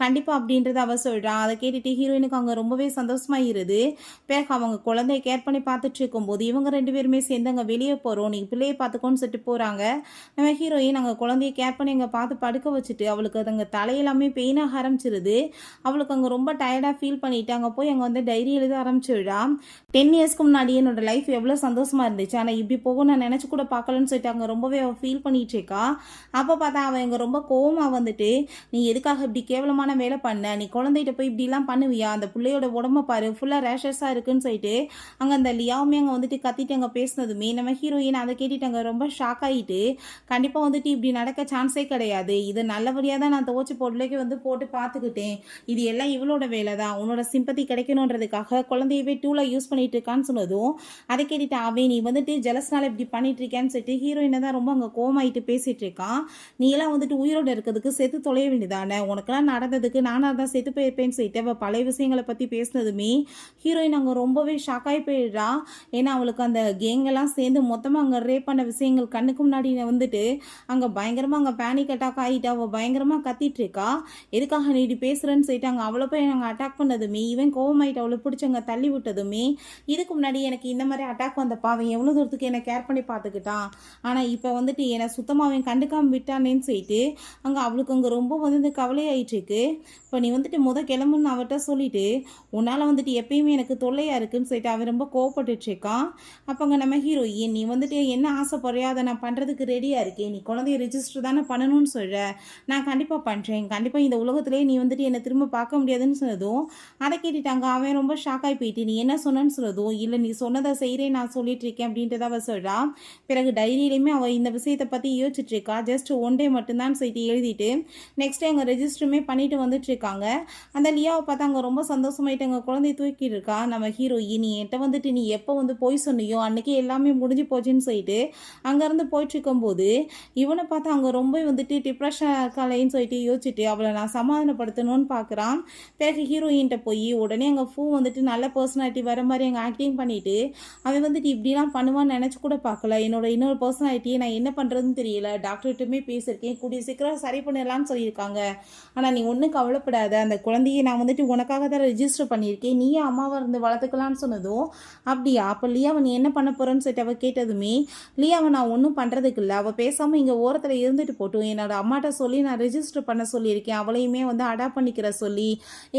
A: கண்டிப்பாக அப்படின்றத அவள் சொல்கிறான். அதை கேட்டுட்டு ஹீரோயினுக்கு அங்கே ரொம்பவே சந்தோஷமாகிருது. பிறகு அவங்க குழந்தைய கேர் பண்ணி பார்த்துட்டு இருக்கும்போது இவங்க 2 பேருமே சேர்ந்து அங்கே வெளியே போகிறோம், நீ பிள்ளையை பார்த்துக்கோன்னு சொல்லிட்டு போகிறாங்க. நம்ம ஹீரோயின் அங்கே குழந்தைய கேர் பண்ணி அங்கே பார்த்து படுக்க வச்சுட்டு அவளுக்கு அது அங்கே தலையெல்லாமே பெயினாக ஆரம்பிச்சிருது. அவளுக்கு அங்கே ரொம்ப டயர்டாக ஃபீல் பண்ணிவிட்டு அங்கே போய் அங்கே வந்து டைரி எழுத ஆரம்பிச்சிடுறா. 10 இயர்ஸ்க்கு முன்னாடி என்னோட லைஃப் எவ்வளோ சந்தோஷமாக இருந்துச்சு, ஆனால் இப்படி போகும் நான் நினச்சி கூட பார்க்கலன்னு சொல்லிட்டு அங்கே ரொம்பவே அவள் ஃபீல் பண்ணிகிட்டு இருக்கா. அப்போ பார்த்தா அவள் இங்கே ரொம்ப கோவமாக வந்துட்டு நீ எதுக்காக இப்படி கேவலமான வேலை பண்ண, நீ குழந்தைகிட்ட போய் இப்படிலாம் பண்ணுவியா, அந்த பிள்ளையோட உடம்ப பாரு ஃபுல்லாக ரேஷஸாக இருக்குன்னு சொல்லிட்டு அங்கே அந்த லியாவுமே அங்கே வந்துட்டு கத்திட்டு அங்கே பேசினதுமே நம்ம ஹீரோயின் அதை கேட்டுட்டு அங்கே ரொம்ப ஷாக் ஆகிட்டு கண்டிப்பாக வந்துட்டு இப்படி நடக்க சான்ஸே கிடையாது, இது நல்லபடியாக தான் நான் துவச்சி பொருளைக்கு வந்து போட்டு பார்த்துக்கிட்டேன், இது எல்லாம் இவளோட வேலை தான், உன்னோட சிம்பத்தி கிடைக்கணுன்றதுக்காக குழந்தையவே டூலாக யூஸ் பண்ணிட்டு இருக்கான்னு சொன்னதும் அதை கேட்டுட்டு அவன் நீ வந்துட்டு ஜலஸ்னால இப்படி பண்ணிட்டு இருக்கேன்னு சொல்லிட்டு ஹீரோயினை தான் ரொம்ப அங்கே கோமாயிட்டு பேசிகிட்டு இருக்கான். நீ எல்லாம் வந்துட்டு உயிரோடு இருக்கிறதுக்கு செத்து தொலைய வேண்டியதானே, உனக்கெல்லாம் நடந்ததுக்கு நானாக தான் செத்து போயிருப்பேன்னு சொல்லிட்டு அவள் பழைய விஷயங்களை பற்றி பேசினதுமே ஹீரோயின் அங்கே ரொம்பவே ஷாக்காகி போயிடுறா. ஏன்னா அவளுக்கு அந்த கேங்கெல்லாம் சேர்ந்து மொத்தமாக அங்கே ரேப் பண்ண விஷயங்கள் கண்ணுக்கு முன்னாடி வந்துட்டு அங்கே பயங்கரமாக அங்கே பேனிக் அட்டாக் ஆகிட்டு அவள் பயங்கரமாக கத்திட்டு இருக்கா. எதுக்காக நீ இப்படி பேசுகிறேன்னு சொல்லிட்டு அங்கே அவளை போய் நாங்கள் அட்டாக் பண்ணதுமே இவன் கோவமாயிட்டு அவளை பிடிச்சி அங்கே தள்ளி விட்டதுமே இதுக்கு முன்னாடி எனக்கு இந்த மாதிரி அட்டாக் வந்தப்பா அவன் எவ்வளோ தூரத்துக்கு என்னை கேர் பண்ணி பார்த்துக்கிட்டான், ஆனால் இப்போ வந்துட்டு என்னை சுத்தமாக அவன் கண்டுக்காமல் விட்டானேன்னு சொல்லிட்டு அங்கே அவளுக்கு அங்கே ரொம்ப வந்து கவலையாயிட்டு இருக்கு. இப்போ நீ வந்துட்டு கிளம்புன்னு அவட்ட சொல்லிட்டு உன்னால் வந்துட்டு எப்பயுமே எனக்கு தொல்லையாக இருக்குன்னு சொல்லிட்டு அவன் ரொம்ப கோவப்பட்டுருக்கான். அப்போ அங்கே நம்ம ஹீரோயின் நீ வந்துட்டு என்ன ஆசைப்படுறியா அதை நான் பண்ணுறதுக்கு ரெடியாக இருக்கேன், நீ குழந்தைய ரிஜிஸ்டர் தானே பண்ணணும்னு சொல்கிற, நான் கண்டிப்பாக பண்ணுறேன், கண்டிப்பாக இந்த உலகத்துலேயே நீ வந்துட்டு என்னை திரும்ப பார்க்க முடியாதுன்னு சொன்னதும் அதை கேட்டுட்டாங்க. அவன் ரொம்ப ஷாக்காகி போயிட்டு நீ என்ன சொன்னேன்னு சொன்னதும் இல்லை நீ சொன்னதை செய்கிறேன் நான் சொல்லிட்டு இருக்கேன் அப்படின்றத அவள் சொல்கிறா. பிறகு டைரியிலையுமே அவள் இந்த விஷயத்தை பற்றி யோசிச்சுட்டு இருக்கா. ஜஸ்ட் 1 டே மட்டும்தான் சொல்லிட்டு எழுதிட்டு நெக்ஸ்ட் டே அங்கே ரெஜிஸ்டருமே பண்ணிட்டு வந்துட்டு இருக்காங்க. அந்த லியாவை பார்த்தா அங்கே ரொம்ப சந்தோஷமாயிட்டு அங்கே குழந்தைய தூக்கிட்டு இருக்கா. நம்ம ஹீரோயின் நீ என்கிட்ட வந்துட்டு நீ எப்போ வந்து போய் சொன்னியோ அன்னைக்கு எல்லாமே முடிஞ்சு போச்சுன்னு சொல்லிட்டு அங்கேருந்து போயிட்டு இருக்கும்போது இவனை பார்த்தா அங்கே ரொம்ப வந்துட்டு டிப்ரெஷனாக இருக்காளேன்னு சொல்லிட்டு யோசிச்சுட்டு அவளை நான் சமாதானப்படுத்தணும்னு பார்க்குறான். பிறகு ஹீரோயின்ட்ட போய் உடனே அங்கே வந்துட்டு நல்ல பர்சனாலிட்டி வர மாதிரி அங்கே ஆக்டிங் பண்ணிட்டு அவன் வந்துட்டு இப்படிலாம் பண்ணுவான்னு நினச்சி கூட பார்க்கல. என்னோட இன்னொரு பர்சனாலிட்டியை நான் என்ன பண்ணுறதுன்னு தெரியல, டாக்டர்கிட்டமே பேசியிருக்கேன், கூடிய சீக்கிரம் சரி பண்ணிடலான்னு சொல்லியிருக்காங்க. ஆனால் நீ ஒன்றும் கவலைப்படாத, அந்த குழந்தையை நான் வந்துட்டு உனக்காக தான் ரெஜிஸ்டர் பண்ணியிருக்கேன், நீயே அம்மாவை இருந்து வளர்த்துக்கலான்னு சொன்னதும் அப்படியா அப்போ லியாவை நீ என்ன பண்ண போகிறேன்னு சொல்லிட்டு அவள் கேட்டதுமே லியாவை நான் ஒன்றும் பண்ணுறதுக்கு இல்லை, அவள் பேசாமல் இங்கே ஓரத்தில் இருந்துட்டு போட்டும், என்னோட அம்மாட்ட சொல்லி நான் ரெஜிஸ்டர் பண்ண சொல்லியிருக்கேன், அவளையுமே வந்து அடாப்ட் பண்ணிக்கிற சொல்லி,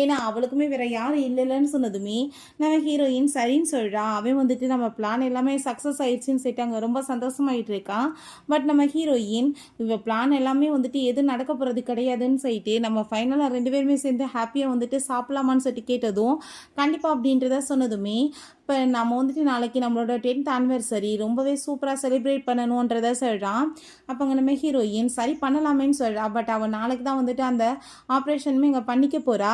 A: ஏன்னா அவளுக்குமே வேற யாரும் இல்லைன்னு சொன்னதுமே நம்ம ஹீரோயின் சரின்னு சொல்கிறா. அவன் வந்துட்டு நம்ம பிளான் எல்லாமே சக்ஸஸ் ஆயிடுச்சுன்னு சொல்லிட்டாங்க, ரொம்ப சந்தோஷமாயிட்டு இருக்கான். பட் நம்ம ஹீரோயின் இவ பிளான் எல்லாமே வந்துட்டு எது நடக்க போகிறது கிடையாதுன்னு சொல்லிட்டு நம்ம ஃபைனலாக 2 பேருமே சேர்ந்து ஹாப்பியாக வந்துட்டு சாப்பிடலாமான்னு சொல்லிட்டு கேட்டதும் கண்டிப்பாக அப்படின்றத சொன்னதுமே இப்போ நம்ம வந்துட்டு நாளைக்கு நம்மளோட 10th ஆனிவர்சரி ரொம்பவே சூப்பராக செலிப்ரேட் பண்ணணுன்றத சொல்கிறான். அப்போங்க நம்ம ஹீரோயின் சரி பண்ணலாமேன்னு சொல்கிறா. பட் அவள் நாளைக்கு தான் வந்துட்டு அந்த ஆப்ரேஷனுமே இங்கே பண்ணிக்க போகிறா.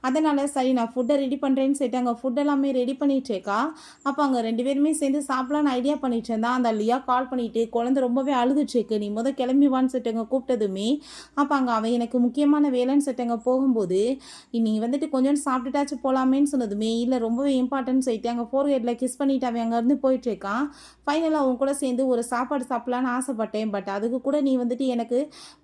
A: அதனால் சரி நான் ஃபுட்டை ரெடி பண்ணுறேன்னு சொல்லிட்டு அங்கே ஃபுட் எல்லாமே ரெடி பண்ணிட்டு இருக்கா. அப்போ அங்கே 2 பேருமே சேர்ந்து சாப்பிடலான்னு ஐடியா பண்ணிட்டு இருந்தா அந்த லியா கால் பண்ணிட்டு குழந்தை ரொம்பவே அழுதுச்சுக்கு, நீ கிளம்பிவான்னு சொல்லிட்டு அங்கே கூப்பிட்டதுமே அப்போ அங்கே அவன் எனக்கு முக்கியமான வேலைன்னு சொல்லிட்டு அங்கே போகும்போது நீ வந்துட்டு கொஞ்சம் சாப்பிட்டுட்டாச்சும் போகலாமேன்னு சொன்னதுமே இல்லை ரொம்பவே இம்பார்ட்டன்ட் சொல்லிட்டு அங்கே ஃபோர்ஹெட்டில் கிஸ் பண்ணிட்டு அவன் அங்கேருந்து போயிட்டுருக்கான். ஃபைனலாக அவன் கூட சேர்ந்து ஒரு சாப்பாடு சாப்பிடலான்னு ஆசைப்பட்டேன், பட் அதுக்கு கூட நீ வந்துட்டு எனக்கு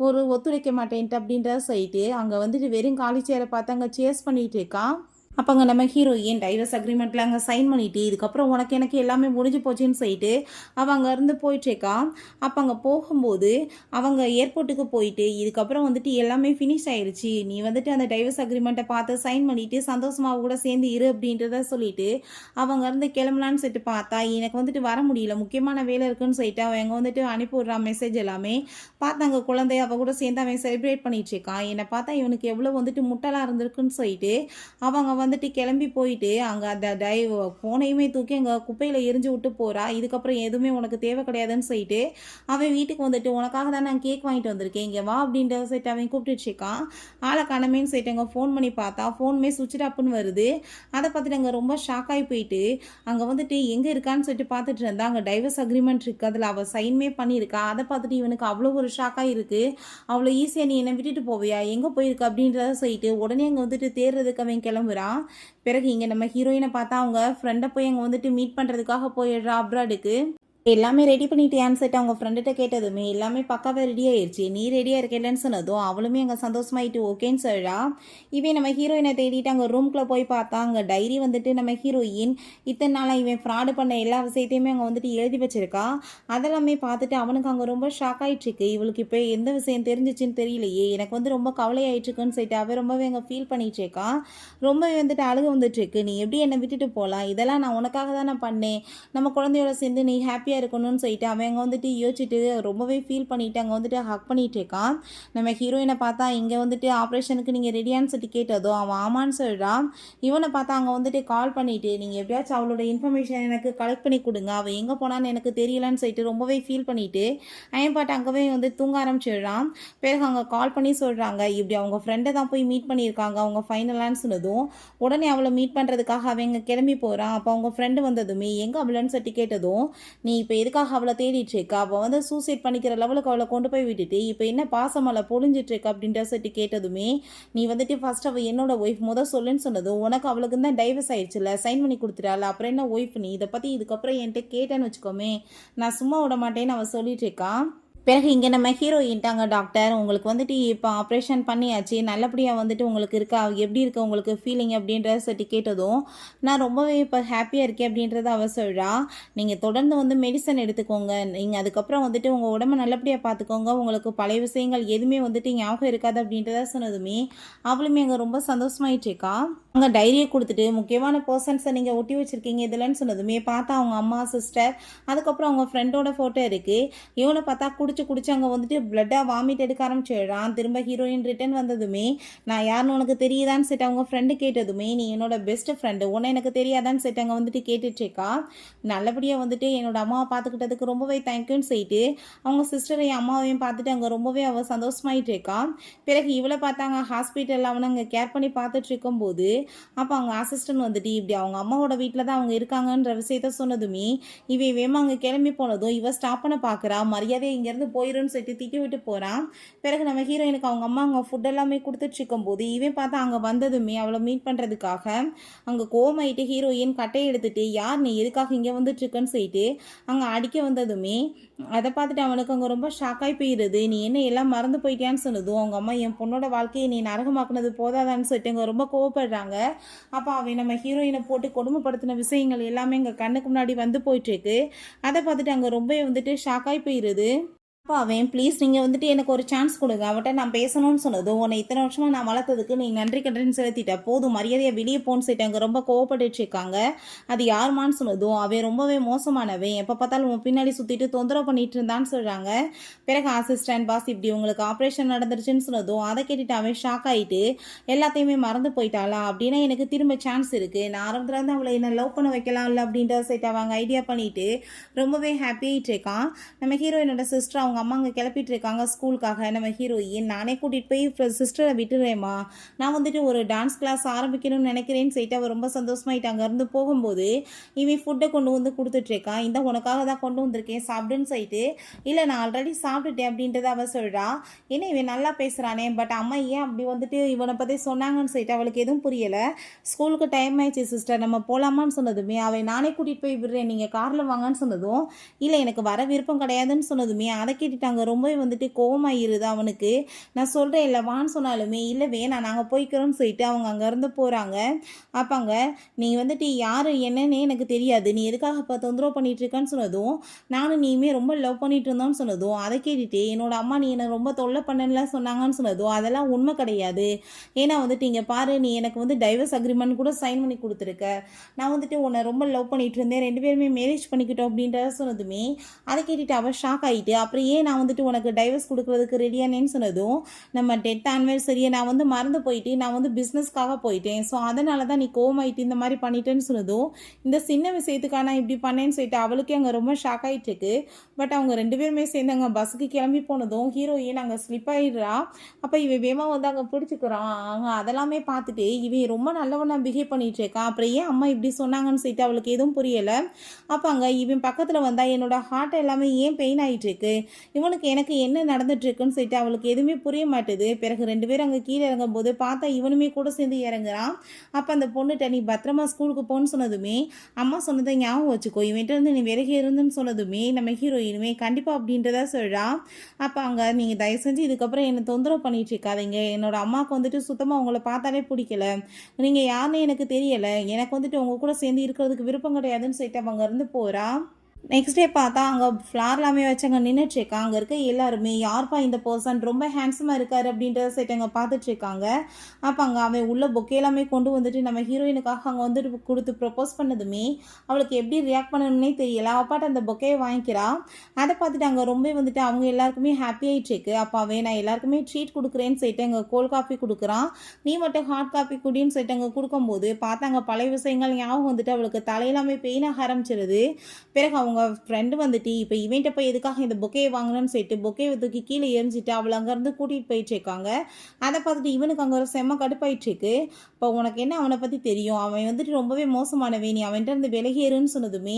A: ஒரு ஒத்துழைக்க மாட்டேன்ட்டு அப்படின்றத சொல்லிட்டு அங்கே வந்துட்டு வெறும் காலி சேரை பார்த்து அங்கே சேஸ் பண்ணிட்டு இருக்கான். அப்போங்க நம்ம ஹீரோயின் டைவர்ஸ் அக்ரிமெண்ட்டில் அங்கே சைன் பண்ணிவிட்டு இதுக்கப்புறம் உனக்கு எனக்கு எல்லாமே முடிஞ்சு போச்சுன்னு சொல்லிட்டு அவள் அங்கேருந்து போயிட்டுருக்கா. அப்போ அங்கே போகும்போது அவங்க ஏர்போர்ட்டுக்கு போயிட்டு இதுக்கப்புறம் வந்துட்டு எல்லாமே ஃபினிஷ் ஆயிடுச்சு, நீ வந்துட்டு அந்த டைவர்ஸ் அக்ரிமெண்ட்டை பார்த்து சைன் பண்ணிவிட்டு சந்தோஷமாக கூட சேர்ந்து இரு அப்படின்றத சொல்லிட்டு அவங்க இருந்து கிளம்பலான்னு சொல்லிட்டு பார்த்தா எனக்கு வந்துட்டு வர முடியல, முக்கியமான வேலை இருக்குன்னு சொல்லிட்டு அவன் அங்கே வந்துட்டு அனுப்பிவிட்றான் மெசேஜ் எல்லாமே. பார்த்தாங்க குழந்தைய அவள் கூட சேர்ந்து அவன் செலிப்ரேட் பண்ணிட்டுருக்கான். என்னை பார்த்தா இவனுக்கு எவ்வளோ வந்துட்டு முட்டலாக இருந்திருக்குன்னு சொல்லிட்டு அவங்க வந்துட்டு கிளம்பி போயிட்டு அங்கே அந்த ஃபோனையுமே தூக்கி அங்கே குப்பையில் எரிஞ்சு விட்டு போகிறா. இதுக்கப்புறம் எதுவுமே உனக்கு தேவை கிடையாதுன்னு சொல்லிட்டு அவன் வீட்டுக்கு வந்துட்டு உனக்காக தான் நான் கேக் வாங்கிட்டு வந்திருக்கேன், இங்கே வா அப்படின்ற சொல்லிட்டு அவன் கூப்பிட்டுருக்கான். ஆளை காணமேன்னு சொல்லிட்டு அங்கே ஃபோன் பண்ணி பார்த்தா ஃபோனுமே சுவிட்ச் ஆஃப்னு வருது. அதை பார்த்துட்டு அங்கே ரொம்ப ஷாக் ஆகி போயிட்டு அங்கே வந்துட்டு எங்கே இருக்கான்னு சொல்லிட்டு பார்த்துட்டு இருந்தா அங்கே டைவர்ஸ் அக்ரிமெண்ட் இருக்குது, அதில் அவள் சைன்மே பண்ணியிருக்கா. அதை பார்த்துட்டு இவனுக்கு அவ்வளோ ஒரு ஷாக்காக இருக்குது. அவ்வளோ ஈஸியாக நீ என்னை விட்டுட்டு போவியா, எங்கே போயிருக்க அப்படின்றத சொல்லிட்டு உடனே அங்கே வந்துட்டு தேடுறதுக்கு அவன் கிளம்புறான். பிறகு இங்கே நம்ம ஹீரோயினை பார்த்தா அவங்க ஃப்ரெண்டை போய் அங்கே வந்துட்டு மீட் பண்ணுறதுக்காக போயிடுறா அப்ராடுக்கு. எல்லாமே ரெடி பண்ணிட்டியான்னு சொல்லிட்டு அவங்க ஃப்ரெண்டுகிட்ட கேட்டதுமே எல்லாமே பக்காவாக ரெடி ஆயிடுச்சு, நீ ரெடியாக இருக்கலன்னு சொன்னதும் அவளுமே அங்கே சந்தோஷமாயிட்டு ஓகேன்னு சொல்கிறா. இவன் நம்ம ஹீரோயினை தேடிட்டு அங்கே ரூம்குள்ளே போய் பார்த்தா அங்கே டைரி வந்துட்டு நம்ம ஹீரோயின் இத்தனை நாளாக இவன் ஃப்ராடு பண்ண எல்லா விஷயத்தையுமே அங்கே வந்துட்டு எழுதி வச்சிருக்கா. அதெல்லாமே பார்த்துட்டு அவனுக்கு அங்கே ரொம்ப ஷாக் ஆகிட்டுருக்கு, இவளுக்கு இப்போ எந்த விஷயம் தெரிஞ்சிச்சுன்னு தெரியலையே, எனக்கு வந்து ரொம்ப கவலை ஆகிட்டுருக்குன்னு சொல்லிட்டு அவன் ரொம்பவே அங்கே ஃபீல் பண்ணிகிட்ருக்கா. ரொம்பவே வந்துட்டு அழுக வந்துட்டுருக்கு, நீ எப்படி என்னை விட்டுட்டு போகலாம், இதெல்லாம் நான் உனக்காக தான் நான் பண்ணேன், நம்ம குழந்தையோட சேர்ந்து நீ ஹாப்பியாக இருக்கணும்னு சொல்லிட்டு அவன் அங்கே வந்துட்டு யோசிச்சுட்டு ரொம்பவே ஃபீல் பண்ணிட்டு அங்கே வந்துட்டு ஹக் பண்ணிட்டு இருக்கான். நம்ம ஹீரோயினை பார்த்தா இங்கே வந்துட்டு ஆப்ரேஷனுக்கு நீங்கள் ரெடியான்னு சொல்லிட்டு கேட்டதோ அவன் ஆமான்னு சொல்கிறான். இவனை பார்த்தா அங்கே வந்துட்டு கால் பண்ணிட்டு நீங்கள் எப்படியாச்சும் அவளோட இன்ஃபர்மேஷன் எனக்கு கலெக்ட் பண்ணி கொடுங்க, அவள் எங்கே போனான்னு எனக்கு தெரியலன்னு சொல்லிட்டு ரொம்பவே ஃபீல் பண்ணிட்டு அவன் பாட்டு அங்கேவே வந்து தூங்க ஆரம்பிச்சிடுறான். பிறகு அங்கே கால் பண்ணி சொல்கிறாங்க இப்படி அவங்க ஃப்ரெண்டை தான் போய் மீட் பண்ணியிருக்காங்க அவங்க ஃபைனலான்னு சொன்னதும் உடனே அவளை மீட் பண்ணுறதுக்காக அவங்க கிளம்பி போகிறான். அப்போ அவங்க ஃப்ரெண்டு வந்ததுமே எங்கே அவளைன்னு சொல்லிட்டு கேட்டதும் நீ இப்போ எதுக்காக அவளை தேடிட்டு இருக்கா, அவள் வந்து சூசைட் பண்ணிக்கிற லெவலுக்கு அவளை கொண்டு போய் விட்டுட்டு இப்போ என்ன பாசமலை பொழிஞ்சிட்டு இருக்கா அப்படின்ற சொல்லிட்டு கேட்டதுமே நீ வந்துட்டு ஃபர்ஸ்ட் அவள் என்னோட ஒய்ஃப் சொல்லுன்னு சொன்னதும் உனக்கு அவளுக்கு தான் டைவர்ஸ் ஆயிடுச்சுல, சைன் பண்ணி கொடுத்துட்டாள், அப்புறம் என்ன ஒய்ஃப் நீ இதை பற்றி இதுக்கப்புறம் என்கிட்ட கேட்டேன்னு வச்சுக்கோமே நான் சும்மா விட மாட்டேன்னு அவள் சொல்லிட்டு இருக்கான். பிறகு இங்கே நம்ம ஹீரோயின்ட்டாங்க டாக்டர் உங்களுக்கு வந்துட்டு இப்போ ஆப்ரேஷன் பண்ணியாச்சு, நல்லபடியாக வந்துட்டு உங்களுக்கு இருக்கா, எப்படி இருக்கு உங்களுக்கு ஃபீலிங் அப்படின்றத சொல்லி கேட்டதும் நான் ரொம்பவே இப்போ ஹாப்பியாக இருக்கேன் அப்படின்றத அவ சொல்கிறா. நீங்கள் தொடர்ந்து வந்து மெடிசன் எடுத்துக்கோங்க, நீங்கள் அதுக்கப்புறம் வந்துட்டு உங்கள் உடம்பை நல்லபடியாக பார்த்துக்கோங்க, உங்களுக்கு பழைய விஷயங்கள் எதுவுமே வந்துட்டு ஞாபகம் இருக்காது அப்படின்றத சொன்னதுமே அவளுமே அங்கே ரொம்ப சந்தோஷமாயிட்டு இருக்கா. அங்கே டைரியை கொடுத்துட்டு முக்கியமான பர்சன்ஸை நீங்கள் ஒட்டி வச்சுருக்கீங்க இதுலன்னு சொன்னதுமே பார்த்தா அவங்க அம்மா சிஸ்டர் அதுக்கப்புறம் அவங்க ஃப்ரெண்டோட ஃபோட்டோ இருக்குது. இவனை பார்த்தா குடிச்சு அங்கே வந்துட்டு பிளட்டாக வாமிட் எடுக்க ஆரம்பிச்சிடுறான். திரும்ப ஹீரோயின் ரிட்டன் வந்ததுமே நான் யாருன்னு உனக்கு தெரியுதான்னு சொல்லிட்டு அவங்க ஃப்ரெண்டு கேட்டதுமே நீ என்னோட பெஸ்ட் ஃப்ரெண்டு உன்னை எனக்கு தெரியாதான்னு சொல்லிட்டு அங்கே வந்துட்டு கேட்டுட்ருக்கா. நல்லபடியாக வந்துட்டு என்னோட அம்மாவை பார்த்துக்கிட்டதுக்கு ரொம்பவே தேங்க்யூன்னு சொல்லிட்டு அவங்க சிஸ்டரையும் அம்மாவையும் பார்த்துட்டு அங்கே ரொம்பவே அவள் சந்தோஷமாயிட்டு இருக்கா. பிறகு இவளை பார்த்தாங்க ஹாஸ்பிட்டலில் அவனை அங்கே கேர் பண்ணி பார்த்துட்டு இருக்கும்போது அப்போ அவங்க அசிஸ்டன்ட் வந்துட்டு இப்படி அவங்க அம்மாவோட வீட்டில் தான் அவங்க இருக்காங்கன்ற விஷயத்த சொன்னதுமே இவ வேமா அங்கே கிளம்பி போனதும் இவ ஸ்டாப் பண்ண பார்க்குறா. மரியாதையை இங்கேருந்து இங்கேருந்து போயிருன்னு சொல்லிட்டு திட்டி விட்டு போகிறான். பிறகு நம்ம ஹீரோயினுக்கு அவங்க அம்மா அங்கே ஃபுட் எல்லாமே கொடுத்துட்டு இருக்கும்போது இவன் பார்த்தா அங்கே வந்ததுமே அவளை மீட் பண்ணுறதுக்காக அங்கே கோமாயிட்டு ஹீரோயின் கட்டையை எடுத்துட்டு யார் நீ எதுக்காக இங்கே வந்துட்டுருக்குன்னு சொல்லிட்டு அங்கே அடிக்க வந்ததுமே அதை பார்த்துட்டு அவனுக்கு அங்கே ரொம்ப ஷாக்காகி போயிடுது. நீ என்ன எல்லாம் மறந்து போயிட்டியான்னு சொன்னதும் அவங்க அம்மா என் பொண்ணோட வாழ்க்கையை நீ நரகமாக்குனது போதாதான்னு சொல்லிட்டு அங்கே ரொம்ப கோவப்படுறாங்க. அப்போ அவன் நம்ம ஹீரோயினை போட்டு கொடுமைப்படுத்தின விஷயங்கள் எல்லாமே எங்கள் கண்ணுக்கு முன்னாடி வந்து போயிட்டுருக்கு. அதை பார்த்துட்டு அங்கே ரொம்ப ஷாக்காகி போயிடுது. அப்பா அவன் ப்ளீஸ் நீங்கள் எனக்கு ஒரு சான்ஸ் கொடுங்க, அவட்ட நான் பேசணும்னு சொன்னதும் உன்னை இத்தனை வருஷமாக நான் வளர்த்ததுக்கு நீ நன்றி கடன் செலுத்திட்ட, போதும் மரியாதையை வெளியே போன்னு சொல்லிட்டு அங்கே ரொம்ப கோவப்பட்டு இருக்காங்க. அது யாருமான்னு சொன்னதும் அவன் ரொம்பவே மோசமானவன், எப்போ பார்த்தாலும் உன் பின்னாடி சுற்றிட்டு தொந்தரவு பண்ணிட்டு இருந்தான்னு சொல்கிறாங்க. பிறகு அசிஸ்டன்ட் பாஸ் இப்படி உங்களுக்கு ஆப்ரேஷன் நடந்துருச்சுன்னு சொன்னதும் அதை கேட்டுட்டு அவன் ஷாக் ஆகிட்டு எல்லாத்தையுமே மறந்து போயிட்டாளா அப்படின்னா எனக்கு திரும்ப சான்ஸ் இருக்குது, நான் ஆரம்பத்துலேருந்து அவளை என்ன லவ் பண்ண வைக்கலாம் இல்லை அப்படின்ற சைட் அவங்க ஐடியா பண்ணிட்டு ரொம்பவே ஹாப்பியாகிட்டு இருக்கான். நம்ம ஹீரோயினோட சிஸ்டர் அவங்க அம்மா அங்கே கிளப்பிட்டு இருக்காங்க ஸ்கூலுக்காக. நம்ம ஹீரோயின் நானே கூட்டிகிட்டு போய் சிஸ்டரை விட்டுறேம்மா, நான் ஒரு டான்ஸ் கிளாஸ் ஆரம்பிக்கணும்னு நினைக்கிறேன்னு சொல்லிட்டு அவள் ரொம்ப சந்தோஷமாயிட்டு அங்கேருந்து போகும்போது இவன் ஃபுட்டை கொண்டு வந்து கொடுத்துட்ருக்கான். இந்த உனக்காக தான் கொண்டு வந்திருக்கேன் சாப்பிடுன்னு சொல்லிட்டு. இல்லை நான் ஆல்ரெடி சாப்பிட்டுட்டேன் அப்படின்றத அவள் சொல்கிறா. ஏன்னா இவன் நல்லா பேசுகிறானே, பட் அம்மா ஏன் அப்படி இவனை பற்றி சொன்னாங்கன்னு சொல்லிட்டு அவளுக்கு எதுவும் புரியலை. ஸ்கூலுக்கு டைம் ஆயிடுச்சு சிஸ்டர் நம்ம போகலாமான்னு சொன்னதுமே அவன் நானே கூட்டிகிட்டு போய் விடுறேன் நீங்கள் காரில் வாங்கன்னு சொன்னதும் இல்லை எனக்கு வர விருப்பம் கிடையாதுன்னு சொன்னதுமே அதை கேட்டுட்டாங்க ரொம்பவே கோவமாயிருது அவனுக்கு. நான் சொல்கிறேன் இல்லை வான்னு சொன்னாலுமே இல்லை வேணாம் நாங்கள் போய்க்கிறோன்னு சொல்லிட்டு அவங்க அங்கேருந்து போகிறாங்க. அப்பாங்க நீ யார் என்னன்னு எனக்கு தெரியாது, நீ எதுக்காக இப்போ தொந்தரவு பண்ணிட்டு இருக்கான்னு சொன்னதும் நானும் நீயுமே ரொம்ப லவ் பண்ணிட்டு இருந்தோன்னு சொன்னதும் அதை கேட்டுட்டு என்னோட அம்மா நீ என்னை ரொம்ப தொல்லை பண்ணலாம் சொன்னாங்கன்னு சொன்னதும் அதெல்லாம் உண்மை கிடையாது. ஏன்னா இங்கே பாரு நீ எனக்கு டைவர்ஸ் அக்ரிமெண்ட் கூட சைன் பண்ணி கொடுத்துருக்க, நான் உன்னை ரொம்ப லவ் பண்ணிட்டு இருந்தேன், 2 பேருமே மேரேஜ் பண்ணிக்கிட்டோம் அப்படின்றத சொன்னதுமே அதை கேட்டுட்டு அவள் ஷாக் ஆகிட்டு அப்புறம் ஏன் நான் உனக்கு டைவர்ஸ் கொடுக்குறதுக்கு ரெடியானேன்னு சொன்னதும் நம்ம 10th ஆனிவர்சரியை நான் மறந்து போயிட்டு நான் பிஸ்னஸ்க்காக போயிட்டேன், ஸோ அதனால தான் நீ கோமாயிட்டு இந்த மாதிரி பண்ணிட்டேன்னு சொன்னதும் இந்த சின்ன விஷயத்துக்காக நான் இப்படி பண்ணேன்னு சொல்லிட்டு அவளுக்கே அங்கே ரொம்ப ஷாக் ஆகிட்டு இருக்கு. பட் அவங்க 2 பேருமே சேர்ந்து அங்கே பஸ்ஸுக்கு கிளம்பி போனதும் ஹீரோயின் அங்கே ஸ்லிப் ஆகிடுறா. அப்போ இவன் வேமா அங்கே பிடிச்சிக்கிறான். அங்கே அதெல்லாமே பார்த்துட்டு இவன் ரொம்ப நல்லவனா பிஹேவ் பண்ணிட்டு இருக்கான். அப்புறம் ஏன் அம்மா இப்படி சொன்னாங்கன்னு சொல்லிட்டு அவளுக்கு எதுவும் புரியலை. அப்போ அங்கே இவன் பக்கத்தில் வந்தால் என்னோட ஹார்ட் எல்லாமே ஏன் பெயின் ஆகிட்டு இருக்கு, இவனுக்கு எனக்கு என்ன நடந்துட்டுருக்குன்னு சொல்லிட்டு அவளுக்கு எதுவுமே புரிய மாட்டுது. பிறகு 2 பேரும் அங்கே கீழே இறங்கும் போது பார்த்தா இவனுமே கூட சேர்ந்து இறங்குறான். அப்போ அந்த பொண்ணுகிட்ட நீ பத்திரமா ஸ்கூலுக்கு போன்னு சொன்னதுமே அம்மா சொன்னதை ஞாபகம் வச்சுக்கோ, இவன்ட்டு நீ விலகி இருந்துன்னு சொன்னதுமே நம்ம ஹீரோயினுமே கண்டிப்பாக அப்படின்றத சொல்கிறான். அப்போ அங்கே நீங்கள் தயவு செஞ்சு இதுக்கப்புறம் என்னை தொந்தரவு பண்ணிட்டு இருக்காதீங்க, என்னோட அம்மாவுக்கு சுத்தமாக உங்களை பார்த்தாலே பிடிக்கல, நீங்கள் யாருன்னு எனக்கு தெரியலை, எனக்கு உங்கள் கூட சேர்ந்து இருக்கிறதுக்கு விருப்பம் கிடையாதுன்னு சொல்லிட்டு அவங்க இருந்து போகிறா. நெக்ஸ்ட் டே பார்த்தா அங்கே ஃப்ளார் எல்லாமே வச்சு அங்கே நின்றுட்டுருக்கா. அங்கே இருக்க எல்லாருமே யார்ப்பா இந்த பர்சன் ரொம்ப ஹேண்ட்ஸமாக இருக்கார் அப்படின்றத சைட்டு அங்கே பார்த்துட்ருக்காங்க. அப்போ அங்கே அவன் உள்ள பொக்கே எல்லாமே கொண்டு நம்ம ஹீரோயினுக்காக அங்கே கொடுத்து ப்ரப்போஸ் பண்ணதுமே அவளுக்கு எப்படி ரியாக்ட் பண்ணணும்னே தெரியல. அப்பாட்ட அந்த பொக்கையை வாங்கிக்கிறா. அதை பார்த்துட்டு அங்கே ரொம்ப அவங்க எல்லாருக்குமே ஹாப்பி ஆகிட்டுருக்கு. அப்போ அவன் நான் எல்லாருக்குமே ட்ரீட் கொடுக்குறேன்னு சொல்லிட்டு அங்கே கோல்ட் காஃபி கொடுக்குறான், நீ மட்டும் ஹாட் காஃபி குடின்னு சொல்லிட்டு அங்கே கொடுக்கும்போது பார்த்தா அங்கே பழைய விஷயங்கள் ஞாபகம் அவளுக்கு தலையெல்லாமே பெயினாக ஆரம்பிச்சிருது. பிறகு அவங்க ஃப்ரெண்டு இப்போ இவன்ட்ட போய் எதுக்காக இந்த பொக்கையை வாங்கணும்னு சொல்லிட்டு பொக்கையை தூக்கி கீழே எரிஞ்சிட்டு அவளை அங்கேருந்து கூட்டிகிட்டு போயிட்டுருக்காங்க. அதை பார்த்துட்டு இவனுக்கு அங்கே ஒரு செம்ம கடுப்பாயிட்டுருக்கு. இப்போ உனக்கு என்ன அவனை பற்றி தெரியும், அவன் ரொம்பவே மோசமானவன், நீ அவன்கிட்ட இருந்து விலகேறுன்னு சொன்னதுமே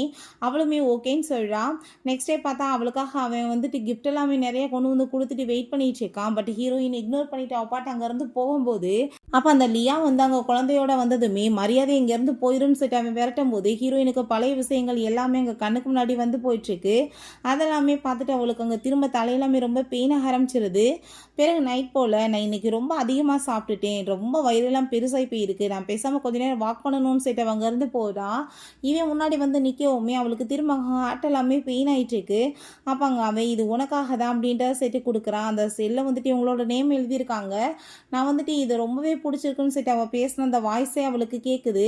A: அவளுமே ஓகேன்னு சொல்கிறான். நெக்ஸ்ட் டே பார்த்தா அவளுக்காக அவன் கிஃப்ட் எல்லாமே நிறைய கொண்டு வந்து கொடுத்துட்டு வெயிட் பண்ணிட்டு இருக்கான். பட் ஹீரோயின் இக்னோர் பண்ணிட்டு அப்பாட்ட அங்கேருந்து போகும்போது அப்போ அந்த லியா அங்கே குழந்தையோட வந்ததுமே மரியாதை இங்கேருந்து போயிடும்னு சொல்லிட்டு அவன் விரட்டும் போது ஹீரோயினுக்கு பழைய விஷயங்கள் எல்லாமே அங்கே கண்ணுக்கு முன்னாடி போயிட்டுருக்கு. அதெல்லாமே பார்த்துட்டு அவளுக்கு அங்கே திரும்ப தலையெல்லாமே ரொம்ப பெயினாக ஆரம்பிச்சிருது. பிறகு நைட் போல் நான் இன்னைக்கு ரொம்ப அதிகமாக சாப்பிட்டுட்டேன், ரொம்ப வயிறெல்லாம் பெருசாகி போயிருக்கு, நான் பேசாமல் கொஞ்ச நேரம் வாக் பண்ணணும்னு சொல்லிட்டு அவங்க இருந்து போகிறா. இவன் முன்னாடி நிற்கவுமே அவளுக்கு திரும்ப ஹார்ட் எல்லாமே பெயின் ஆகிட்டுருக்கு. அப்போ அங்கே அவன் இது உனக்காக தான் அப்படின்ற செட்டு கொடுக்குறான். அந்த செல்லை இவங்களோட நேம் எழுதியிருக்காங்க. நான் இது ரொம்பவே பிடிச்சிருக்குன்னு சொல்லிட்டு அவள் பேசின அந்த வாய்ஸே அவளுக்கு கேட்குது.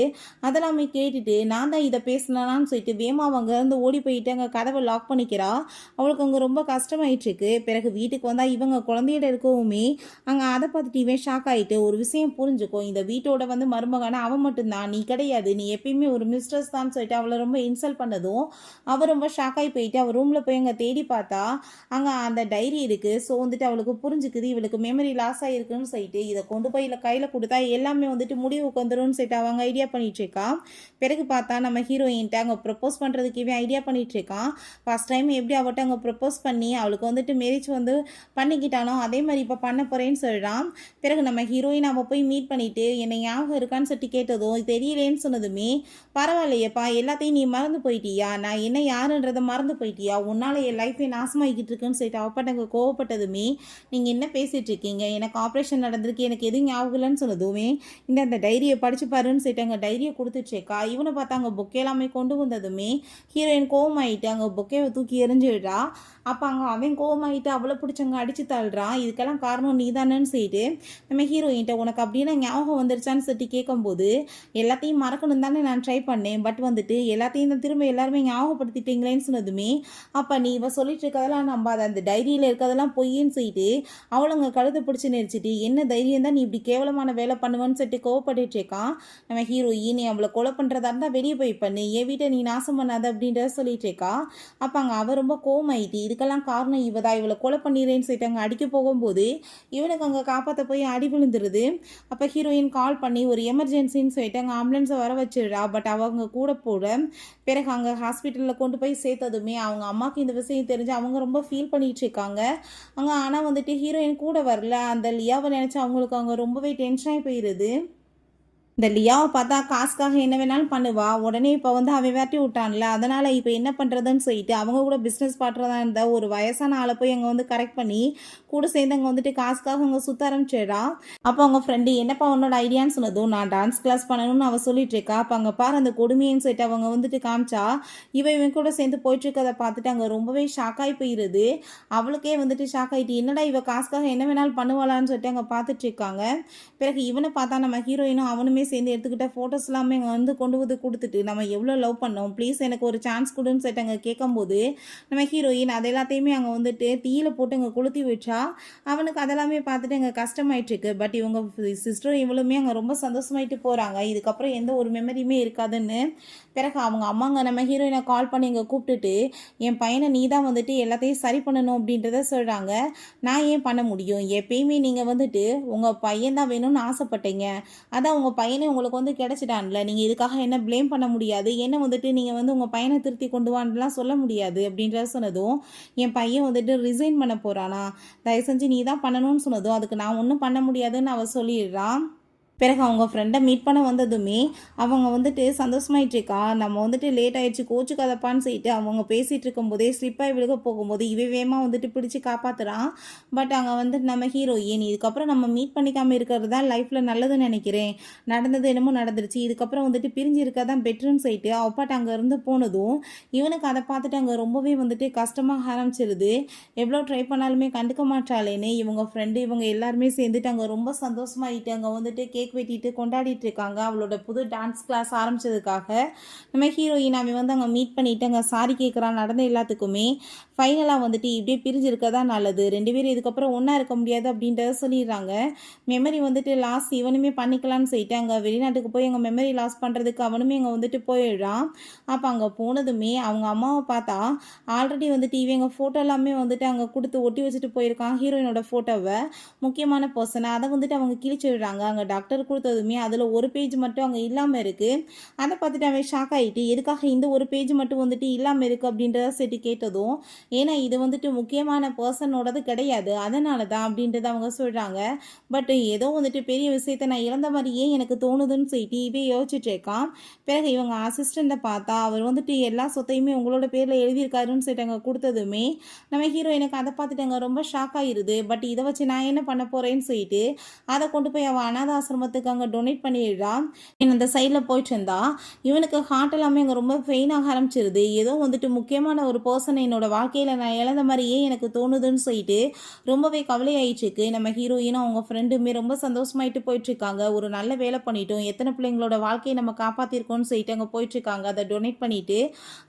A: அதெல்லாமே கேட்டுட்டு நான் தான் இதை பேசினான்னு சொல்லிட்டு வேமா அவங்க இருந்து ஓடி போயிட்டு அங்கே கதவை லாக் பண்ணிக்கிறா. அவளுக்கு அங்கே ரொம்ப கஷ்டமாயிட்டுருக்கு. பிறகு வீட்டுக்கு வந்தால் இவங்க குழந்தையிட இருக்கவுமே அங்கே அதை பார்த்துட்டு இவன் ஷாக் ஆகிட்டு ஒரு விஷயம் புரிஞ்சுக்கோ, இந்த வீட்டோட மருமகான அவன் மட்டும்தான், நீ கிடையாது, நீ எப்பயுமே ஒரு மிஸ்ட்ரஸ் தான் சொல்லிட்டு அவளை ரொம்ப இன்சல்ட் பண்ணதும் அவள் ரொம்ப ஷாக் ஆகி போயிட்டு அவள் ரூமில் போய் அங்கே தேடி பார்த்தா அங்கே அந்த டைரி இருக்குது. ஸோ அவளுக்கு புரிஞ்சுக்குது இவளுக்கு மெமரி லாஸ் ஆகிருக்குன்னு சொல்லிட்டு இதை கொண்டு போய் கையில் கொடுத்தா எல்லாமே முடிவுக்கு வந்துடும் சொல்லிட்டு அவங்க ஐடியா பண்ணிட்டு இருக்கா. பிறகு பார்த்தா நம்ம ஹீரோயின்ட்ட அங்கே ப்ரப்போஸ் பண்ணுறதுக்கு இவன் ஐடியா பண்ணி பண்ணிகிட்ருக்கான். ஃபஸ்ட் டைம் எப்படி அவட்ட அங்கே ப்ரப்போஸ் பண்ணி அவளுக்கு வந்துட்டு மேரேஜ் வந்து பண்ணிக்கிட்டானோ அதே மாதிரி இப்போ பண்ண போகிறேன்னு சொல்கிறான். பிறகு நம்ம ஹீரோயின் அவள் போய் மீட் பண்ணிவிட்டு என்னை ஞாபகம் இருக்கான்னு சொல்லிட்டு கேட்டதும் தெரியலேன்னு சொன்னதுமே, பரவாயில்லையேப்பா எல்லாத்தையும் நீ மறந்து போயிட்டியா, நான் என்ன யாருன்றதை மறந்து போயிட்டியா, உன்னால் என் லைஃபே நாசமாகிக்கிட்டு இருக்குன்னு சொல்லிட்டு அவப்பாட்ட அங்கே கோவப்பட்டதுமே, நீங்கள் என்ன பேசிகிட்டு இருக்கீங்க, எனக்கு ஆப்ரேஷன் நடந்திருக்கு, எனக்கு எதுவும் ஞாபகம் இல்லைன்னு சொன்னதுமே, அந்த டைரியை படிச்சு பாருன்னு சொல்லிட்டு அங்கே டைரியை கொடுத்துச்சேக்கா. இவனை பார்த்தா அங்கே பொக்கே எல்லாமே கொண்டு வந்ததுமே ஹீரோயின் கோவமாயிட்டு அங்கே பொக்கேவை தூக்கி எறிஞ்சிடுறா. அப்போ அங்கே அவன் கோவமாயிட்டு அவளை பிடிச்சவங்க அடித்து தள்ளுறான். இதுக்கெல்லாம் காரணம் நீ தானேன்னு சொல்லிட்டு நம்ம ஹீரோயின்ட்ட உனக்கு அப்படின்னா ஞாபகம் வந்துருச்சான்னு சொல்லிட்டு கேட்கும்போது, எல்லாத்தையும் மறக்கணும் தானே நான் ட்ரை பண்ணேன், பட் வந்துட்டு எல்லாத்தையும் தான் திரும்ப எல்லாருமே ஞாபகப்படுத்திட்டீங்களேன்னு சொன்னதுமே, அப்போ நீ இவ சொல்லிட்டு இருக்கதெல்லாம் நம்பாத, அந்த டைரியில் இருக்கிறதெல்லாம் பொய்ன்னு சொல்லிட்டு அவளுங்க கழுத்தை பிடிச்சி நெரிச்சிட்டு, என்ன தைரியம் தான் நீ இப்படி கேவலமான வேலை பண்ணுவேன்னு சொல்லிட்டு கோவப்பட்டுட்டு இருக்கான். நம்ம ஹீரோயின் நீ அவளை கொலை பண்ணுறதா இருந்தால் வெளியே போய் பண்ணு, என் வீட்டை நீ நாசம் பண்ணாத அப்படின்றத சொல்லிட்டு இருக்கா. அப்போ அங்கே அவள் ரொம்ப கோவமாயிட்டு, இதுக்கெல்லாம் காரணம் இவதான், இவளை கொலை பண்ணிடுறேன்னு சொல்லிட்டு அங்கே அடிக்க போகும்போது இவனுக்கு அங்கே காப்பாற்ற போய் அடி விழுந்துருது. அப்போ ஹீரோயின் கால் பண்ணி ஒரு எமர்ஜென்சின்னு சொல்லிட்டு அங்கே ஆம்புலன்ஸை வர வச்சிடுறா. பட் அவங்க கூட போட பிறகு அங்கே ஹாஸ்பிட்டலில் கொண்டு போய் சேர்த்ததுமே அவங்க அம்மாவுக்கு இந்த விஷயம் தெரிஞ்சு அவங்க ரொம்ப ஃபீல் பண்ணிட்டு இருக்காங்க அங்கே. ஆனால் வந்துட்டு ஹீரோயின் கூட வரல. அந்த லியாவை நினச்சி அவங்களுக்கு அங்கே ரொம்பவே டென்ஷனாகி போயிடுது. இந்த லியாவை பார்த்தா காசுக்காக என்ன வேணாலும் பண்ணுவா. உடனே இப்போ வந்து அவன் விரட்டி விட்டான்ல, அதனால் இப்போ என்ன பண்ணுறதுன்னு சொல்லிட்டு அவங்க கூட பிஸ்னஸ் பார்ட்னராக இருந்த ஒரு வயசான ஆளை போய் அங்கே வந்து கரெக்ட் பண்ணி கூட சேர்ந்து அங்கே வந்துட்டு காசுக்காக அங்கே சுற்ற ஆரம்பிச்சிடா. அப்போ அவங்க ஃப்ரெண்டு என்னப்பா உன்னோட ஐடியான்னு சொன்னதும், நான் டான்ஸ் கிளாஸ் பண்ணணும்னு அவள் சொல்லிட்டு இருக்கா. அப்போ அங்கே பாரு அந்த கொடுமைன்னு சொல்லிட்டு அவங்க வந்துட்டு காமிச்சா, இவன் கூட சேர்ந்து போயிட்டுருக்கதை பார்த்துட்டு அங்கே ரொம்பவே ஷாக்காகி போயிடுது. அவளுக்கே வந்துட்டு ஷாக் ஆகிட்டு, என்னடா இவ காசுக்காக என்ன வேணாலும் பண்ணுவாளான்னு சொல்லிட்டு அங்கே பார்த்துட்டு இருக்காங்க. பிறகு இவனை பார்த்தா நம்ம ஹீரோயினும் அவனுமே சேர்ந்து எடுத்துக்கிட்ட ஃபோட்டோஸ் எல்லாமே அங்கே வந்து கொண்டு வந்து கொடுத்துட்டு, நம்ம எவ்வளோ லவ் பண்ணோம், ப்ளீஸ் எனக்கு ஒரு சான்ஸ் கொடுன்னு சொல்லிட்டு அங்கே கேட்கும்போது, நம்ம ஹீரோயின் அது எல்லாத்தையுமே அங்கே வந்துட்டு தீயில போட்டு அங்கே கொளுத்தி வச்சா. அவனுக்கு அதெல்லாமே பார்த்துட்டு அங்கே கஷ்டமாயிட்டுருக்கு. பட் இவங்க சிஸ்டர் இவளுமே அங்கே ரொம்ப சந்தோஷமாயிட்டு போகிறாங்க. இதுக்கப்புறம் எந்த ஒரு மெமரியுமே இருக்காதுன்னு. பிறகு அவங்க அம்மாங்க நம்ம ஹீரோயினை கால் பண்ணி இங்கே கூப்பிட்டுட்டு, என் பையனை நீ தான் வந்துட்டு எல்லாத்தையும் சரி பண்ணணும் அப்படின்றத சொல்கிறாங்க. நான் ஏன் பண்ண முடியும், எப்பயுமே நீங்கள் வந்துட்டு உங்கள் பையன் தான் வேணும்னு ஆசைப்பட்டீங்க, அதான் உங்கள் பையனை உங்களுக்கு வந்து கிடைச்சிட்டான்ல, நீங்கள் இதுக்காக என்ன ப்ளேம் பண்ண முடியாது, என்ன வந்துட்டு நீங்கள் வந்து உங்கள் பையனை திருத்தி கொண்டு வான்லாம் சொல்ல முடியாது அப்படின்றத சொன்னதும், என் பையன் வந்துட்டு ரிசைன் பண்ண போகிறானா, தயவு செஞ்சு நீ தான் பண்ணணும்னு சொன்னதும், அதுக்கு நான் ஒன்றும் பண்ண முடியாதுன்னு அவள் சொல்லிடுறான். பிறகு அவங்க ஃப்ரெண்டை மீட் பண்ண வந்ததுமே அவங்க வந்துட்டு சந்தோஷமாயிட்டுருக்கா. நம்ம வந்துட்டு லேட் ஆகிடுச்சு கோச்சுக்காதப்பான்னு சொல்லிட்டு அவங்க பேசிகிட்டு இருக்கும்போதே ஸ்லிப்பாகி விழுக போகும்போது வேகமாக வந்துட்டு பிடிச்சி காப்பாற்றுறான். பட் அங்கே வந்துட்டு நம்ம ஹீரோயின், இதுக்கப்புறம் நம்ம மீட் பண்ணிக்காமல் இருக்கிறது தான் லைஃப்பில் நல்லதுன்னு நினைக்கிறேன், நடந்தது என்னமோ நடந்துருச்சு, இதுக்கப்புறம் வந்துட்டு பிரிஞ்சு இருக்கா தான் பெட்டர்னு சொல்லிட்டு அப்பாட்ட அங்கே இருந்து போனதும் இவனுக்கு அதை பார்த்துட்டு அங்கே ரொம்பவே வந்துட்டு கஷ்டமாக ஆரம்பிச்சிருது. எவ்வளோ ட்ரை பண்ணாலுமே கண்டுக்க மாட்டாளேன்னு இவங்க ஃப்ரெண்டு இவங்க எல்லாருமே சேர்ந்துட்டு அங்கே ரொம்ப சந்தோஷமாயிட்டு அங்கே வந்துட்டு கேக் வெட்டிட்டு கொண்டாடிட்டு இருக்காங்க அவளோட புது டான்ஸ் கிளாஸ் ஆரம்பிச்சதுக்காக. நம்ம ஹீரோயின் அவன் வந்து அங்கே மீட் பண்ணிட்டு அங்கே சாரி கேட்குறான் நடந்த எல்லாத்துக்குமே. ஃபைனலாக வந்துட்டு இப்படியே பிரிஞ்சிருக்கதா நல்லது, ரெண்டு பேரும் இதுக்கப்புறம் ஒன்றா இருக்க முடியாது அப்படின்றத சொல்லிடுறாங்க. மெமரி வந்துட்டு லாஸ் இவனுமே பண்ணிக்கலான்னு சொல்லிட்டு அங்கே வெளிநாட்டுக்கு போய் அங்கே மெமரி லாஸ் பண்ணுறதுக்கு அவனுமே அங்கே வந்துட்டு போயிடுறான். அப்போ அங்கே போனதுமே அவங்க அம்மாவை பார்த்தா ஆல்ரெடி வந்துட்டு இவங்க ஃபோட்டோ எல்லாமே வந்துட்டு அங்கே கொடுத்து ஒட்டி வச்சுட்டு போயிருக்கான் ஹீரோயினோட ஃபோட்டோவை, முக்கியமான பர்சனை. அதை வந்துட்டு அவங்க கிழிச்சு விடுறாங்க. அங்கே டாக்டர் கொடுத்ததுமே அதில் ஒரு பேஜ் மட்டும் அங்கே இல்லாமல் இருக்குது. அதை பார்த்துட்டு அவன் ஷாக் ஆகிட்டு, எதுக்காக இந்த ஒரு பேஜ் மட்டும் வந்துட்டு இல்லாமல் இருக்குது அப்படின்றத சரி கேட்டதும், ஏன்னா இது வந்துட்டு முக்கியமான பர்சனோடது கிடையாது அதனால தான் அப்படின்றத அவங்க சொல்கிறாங்க. பட் ஏதோ வந்துட்டு பெரிய விஷயத்த நான் இழந்த மாதிரியே எனக்கு தோணுதுன்னு சொல்லிட்டு இவே யோசிச்சுட்டு இருக்கான். பிறகு இவங்க அசிஸ்டண்ட்டை பார்த்தா அவர் வந்துட்டு எல்லா சொத்தையுமே உங்களோட பேரில் எழுதியிருக்காருன்னு சொல்லிட்டு அங்கே கொடுத்ததுமே நம்ம ஹீரோ எனக்கு அதை பார்த்துட்டு அங்கே ரொம்ப ஷாக் ஆகிருது. பட் இதை வச்சு நான் என்ன பண்ண போகிறேன்னு சொல்லிட்டு அதை கொண்டு போய் அவள் அனாத ஆசிரமத்துக்கு அங்கே டொனேட் பண்ணிடுறான். அந்த சைடில் போயிட்டு இருந்தா இவனுக்கு ஹார்ட் எல்லாமே அங்கே ரொம்ப பெயினாக ஆரம்பிச்சிருது. ஏதோ வந்துட்டு முக்கியமான ஒரு பர்சன் என்னோட வாழ்க்கையில் நான் இழந்த மாதிரியே எனக்கு தோணுதுன்னு சொல்லிட்டு ரொம்பவே கவலை ஆயிடுச்சுக்கு. நம்ம ஹீரோயினும் அவங்க ஃப்ரெண்டுமே ரொம்ப சந்தோஷமாயிட்டு போயிட்டுருக்காங்க. ஒரு நல்ல வேலை பண்ணிட்டோம், எத்தனை பிள்ளைங்களோட வாழ்க்கையை நம்ம காப்பாற்றிருக்கோம்னு சொல்லிட்டு அங்கே போயிட்டுருக்காங்க அதை டொனேட் பண்ணிவிட்டு.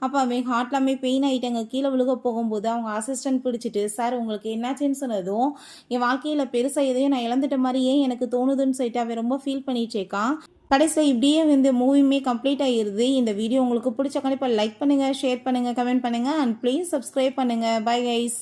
A: அப்போ அவன் ஹார்ட்லாமே பெயின் ஆகிட்டு அங்கே கீழே விழுக போகும்போது அவங்க அசிஸ்டன்ட் பிடிச்சிட்டு, சார் உங்களுக்கு என்னாச்சுன்னு சொன்னதும், என் வாழ்க்கையில் பெருசாக எதையும் நான் இழந்துட்ட மாதிரியே எனக்கு தோணுதுன்னு சொல்லிட்டு அவன் ரொம்ப ஃபீல் பண்ணிட்டேக்கான். கடைசியில் இப்படியே இந்த மூவியுமே கம்ப்ளீட் ஆகிடுது. இந்த வீடியோ உங்களுக்கு பிடிச்ச கண்டிப்பாக லைக் பண்ணுங்கள், ஷேர் பண்ணுங்கள், கமெண்ட் பண்ணுங்கள் அண்ட் ப்ளீஸ் சப்ஸ்கிரைப் பண்ணுங்கள். Bye guys.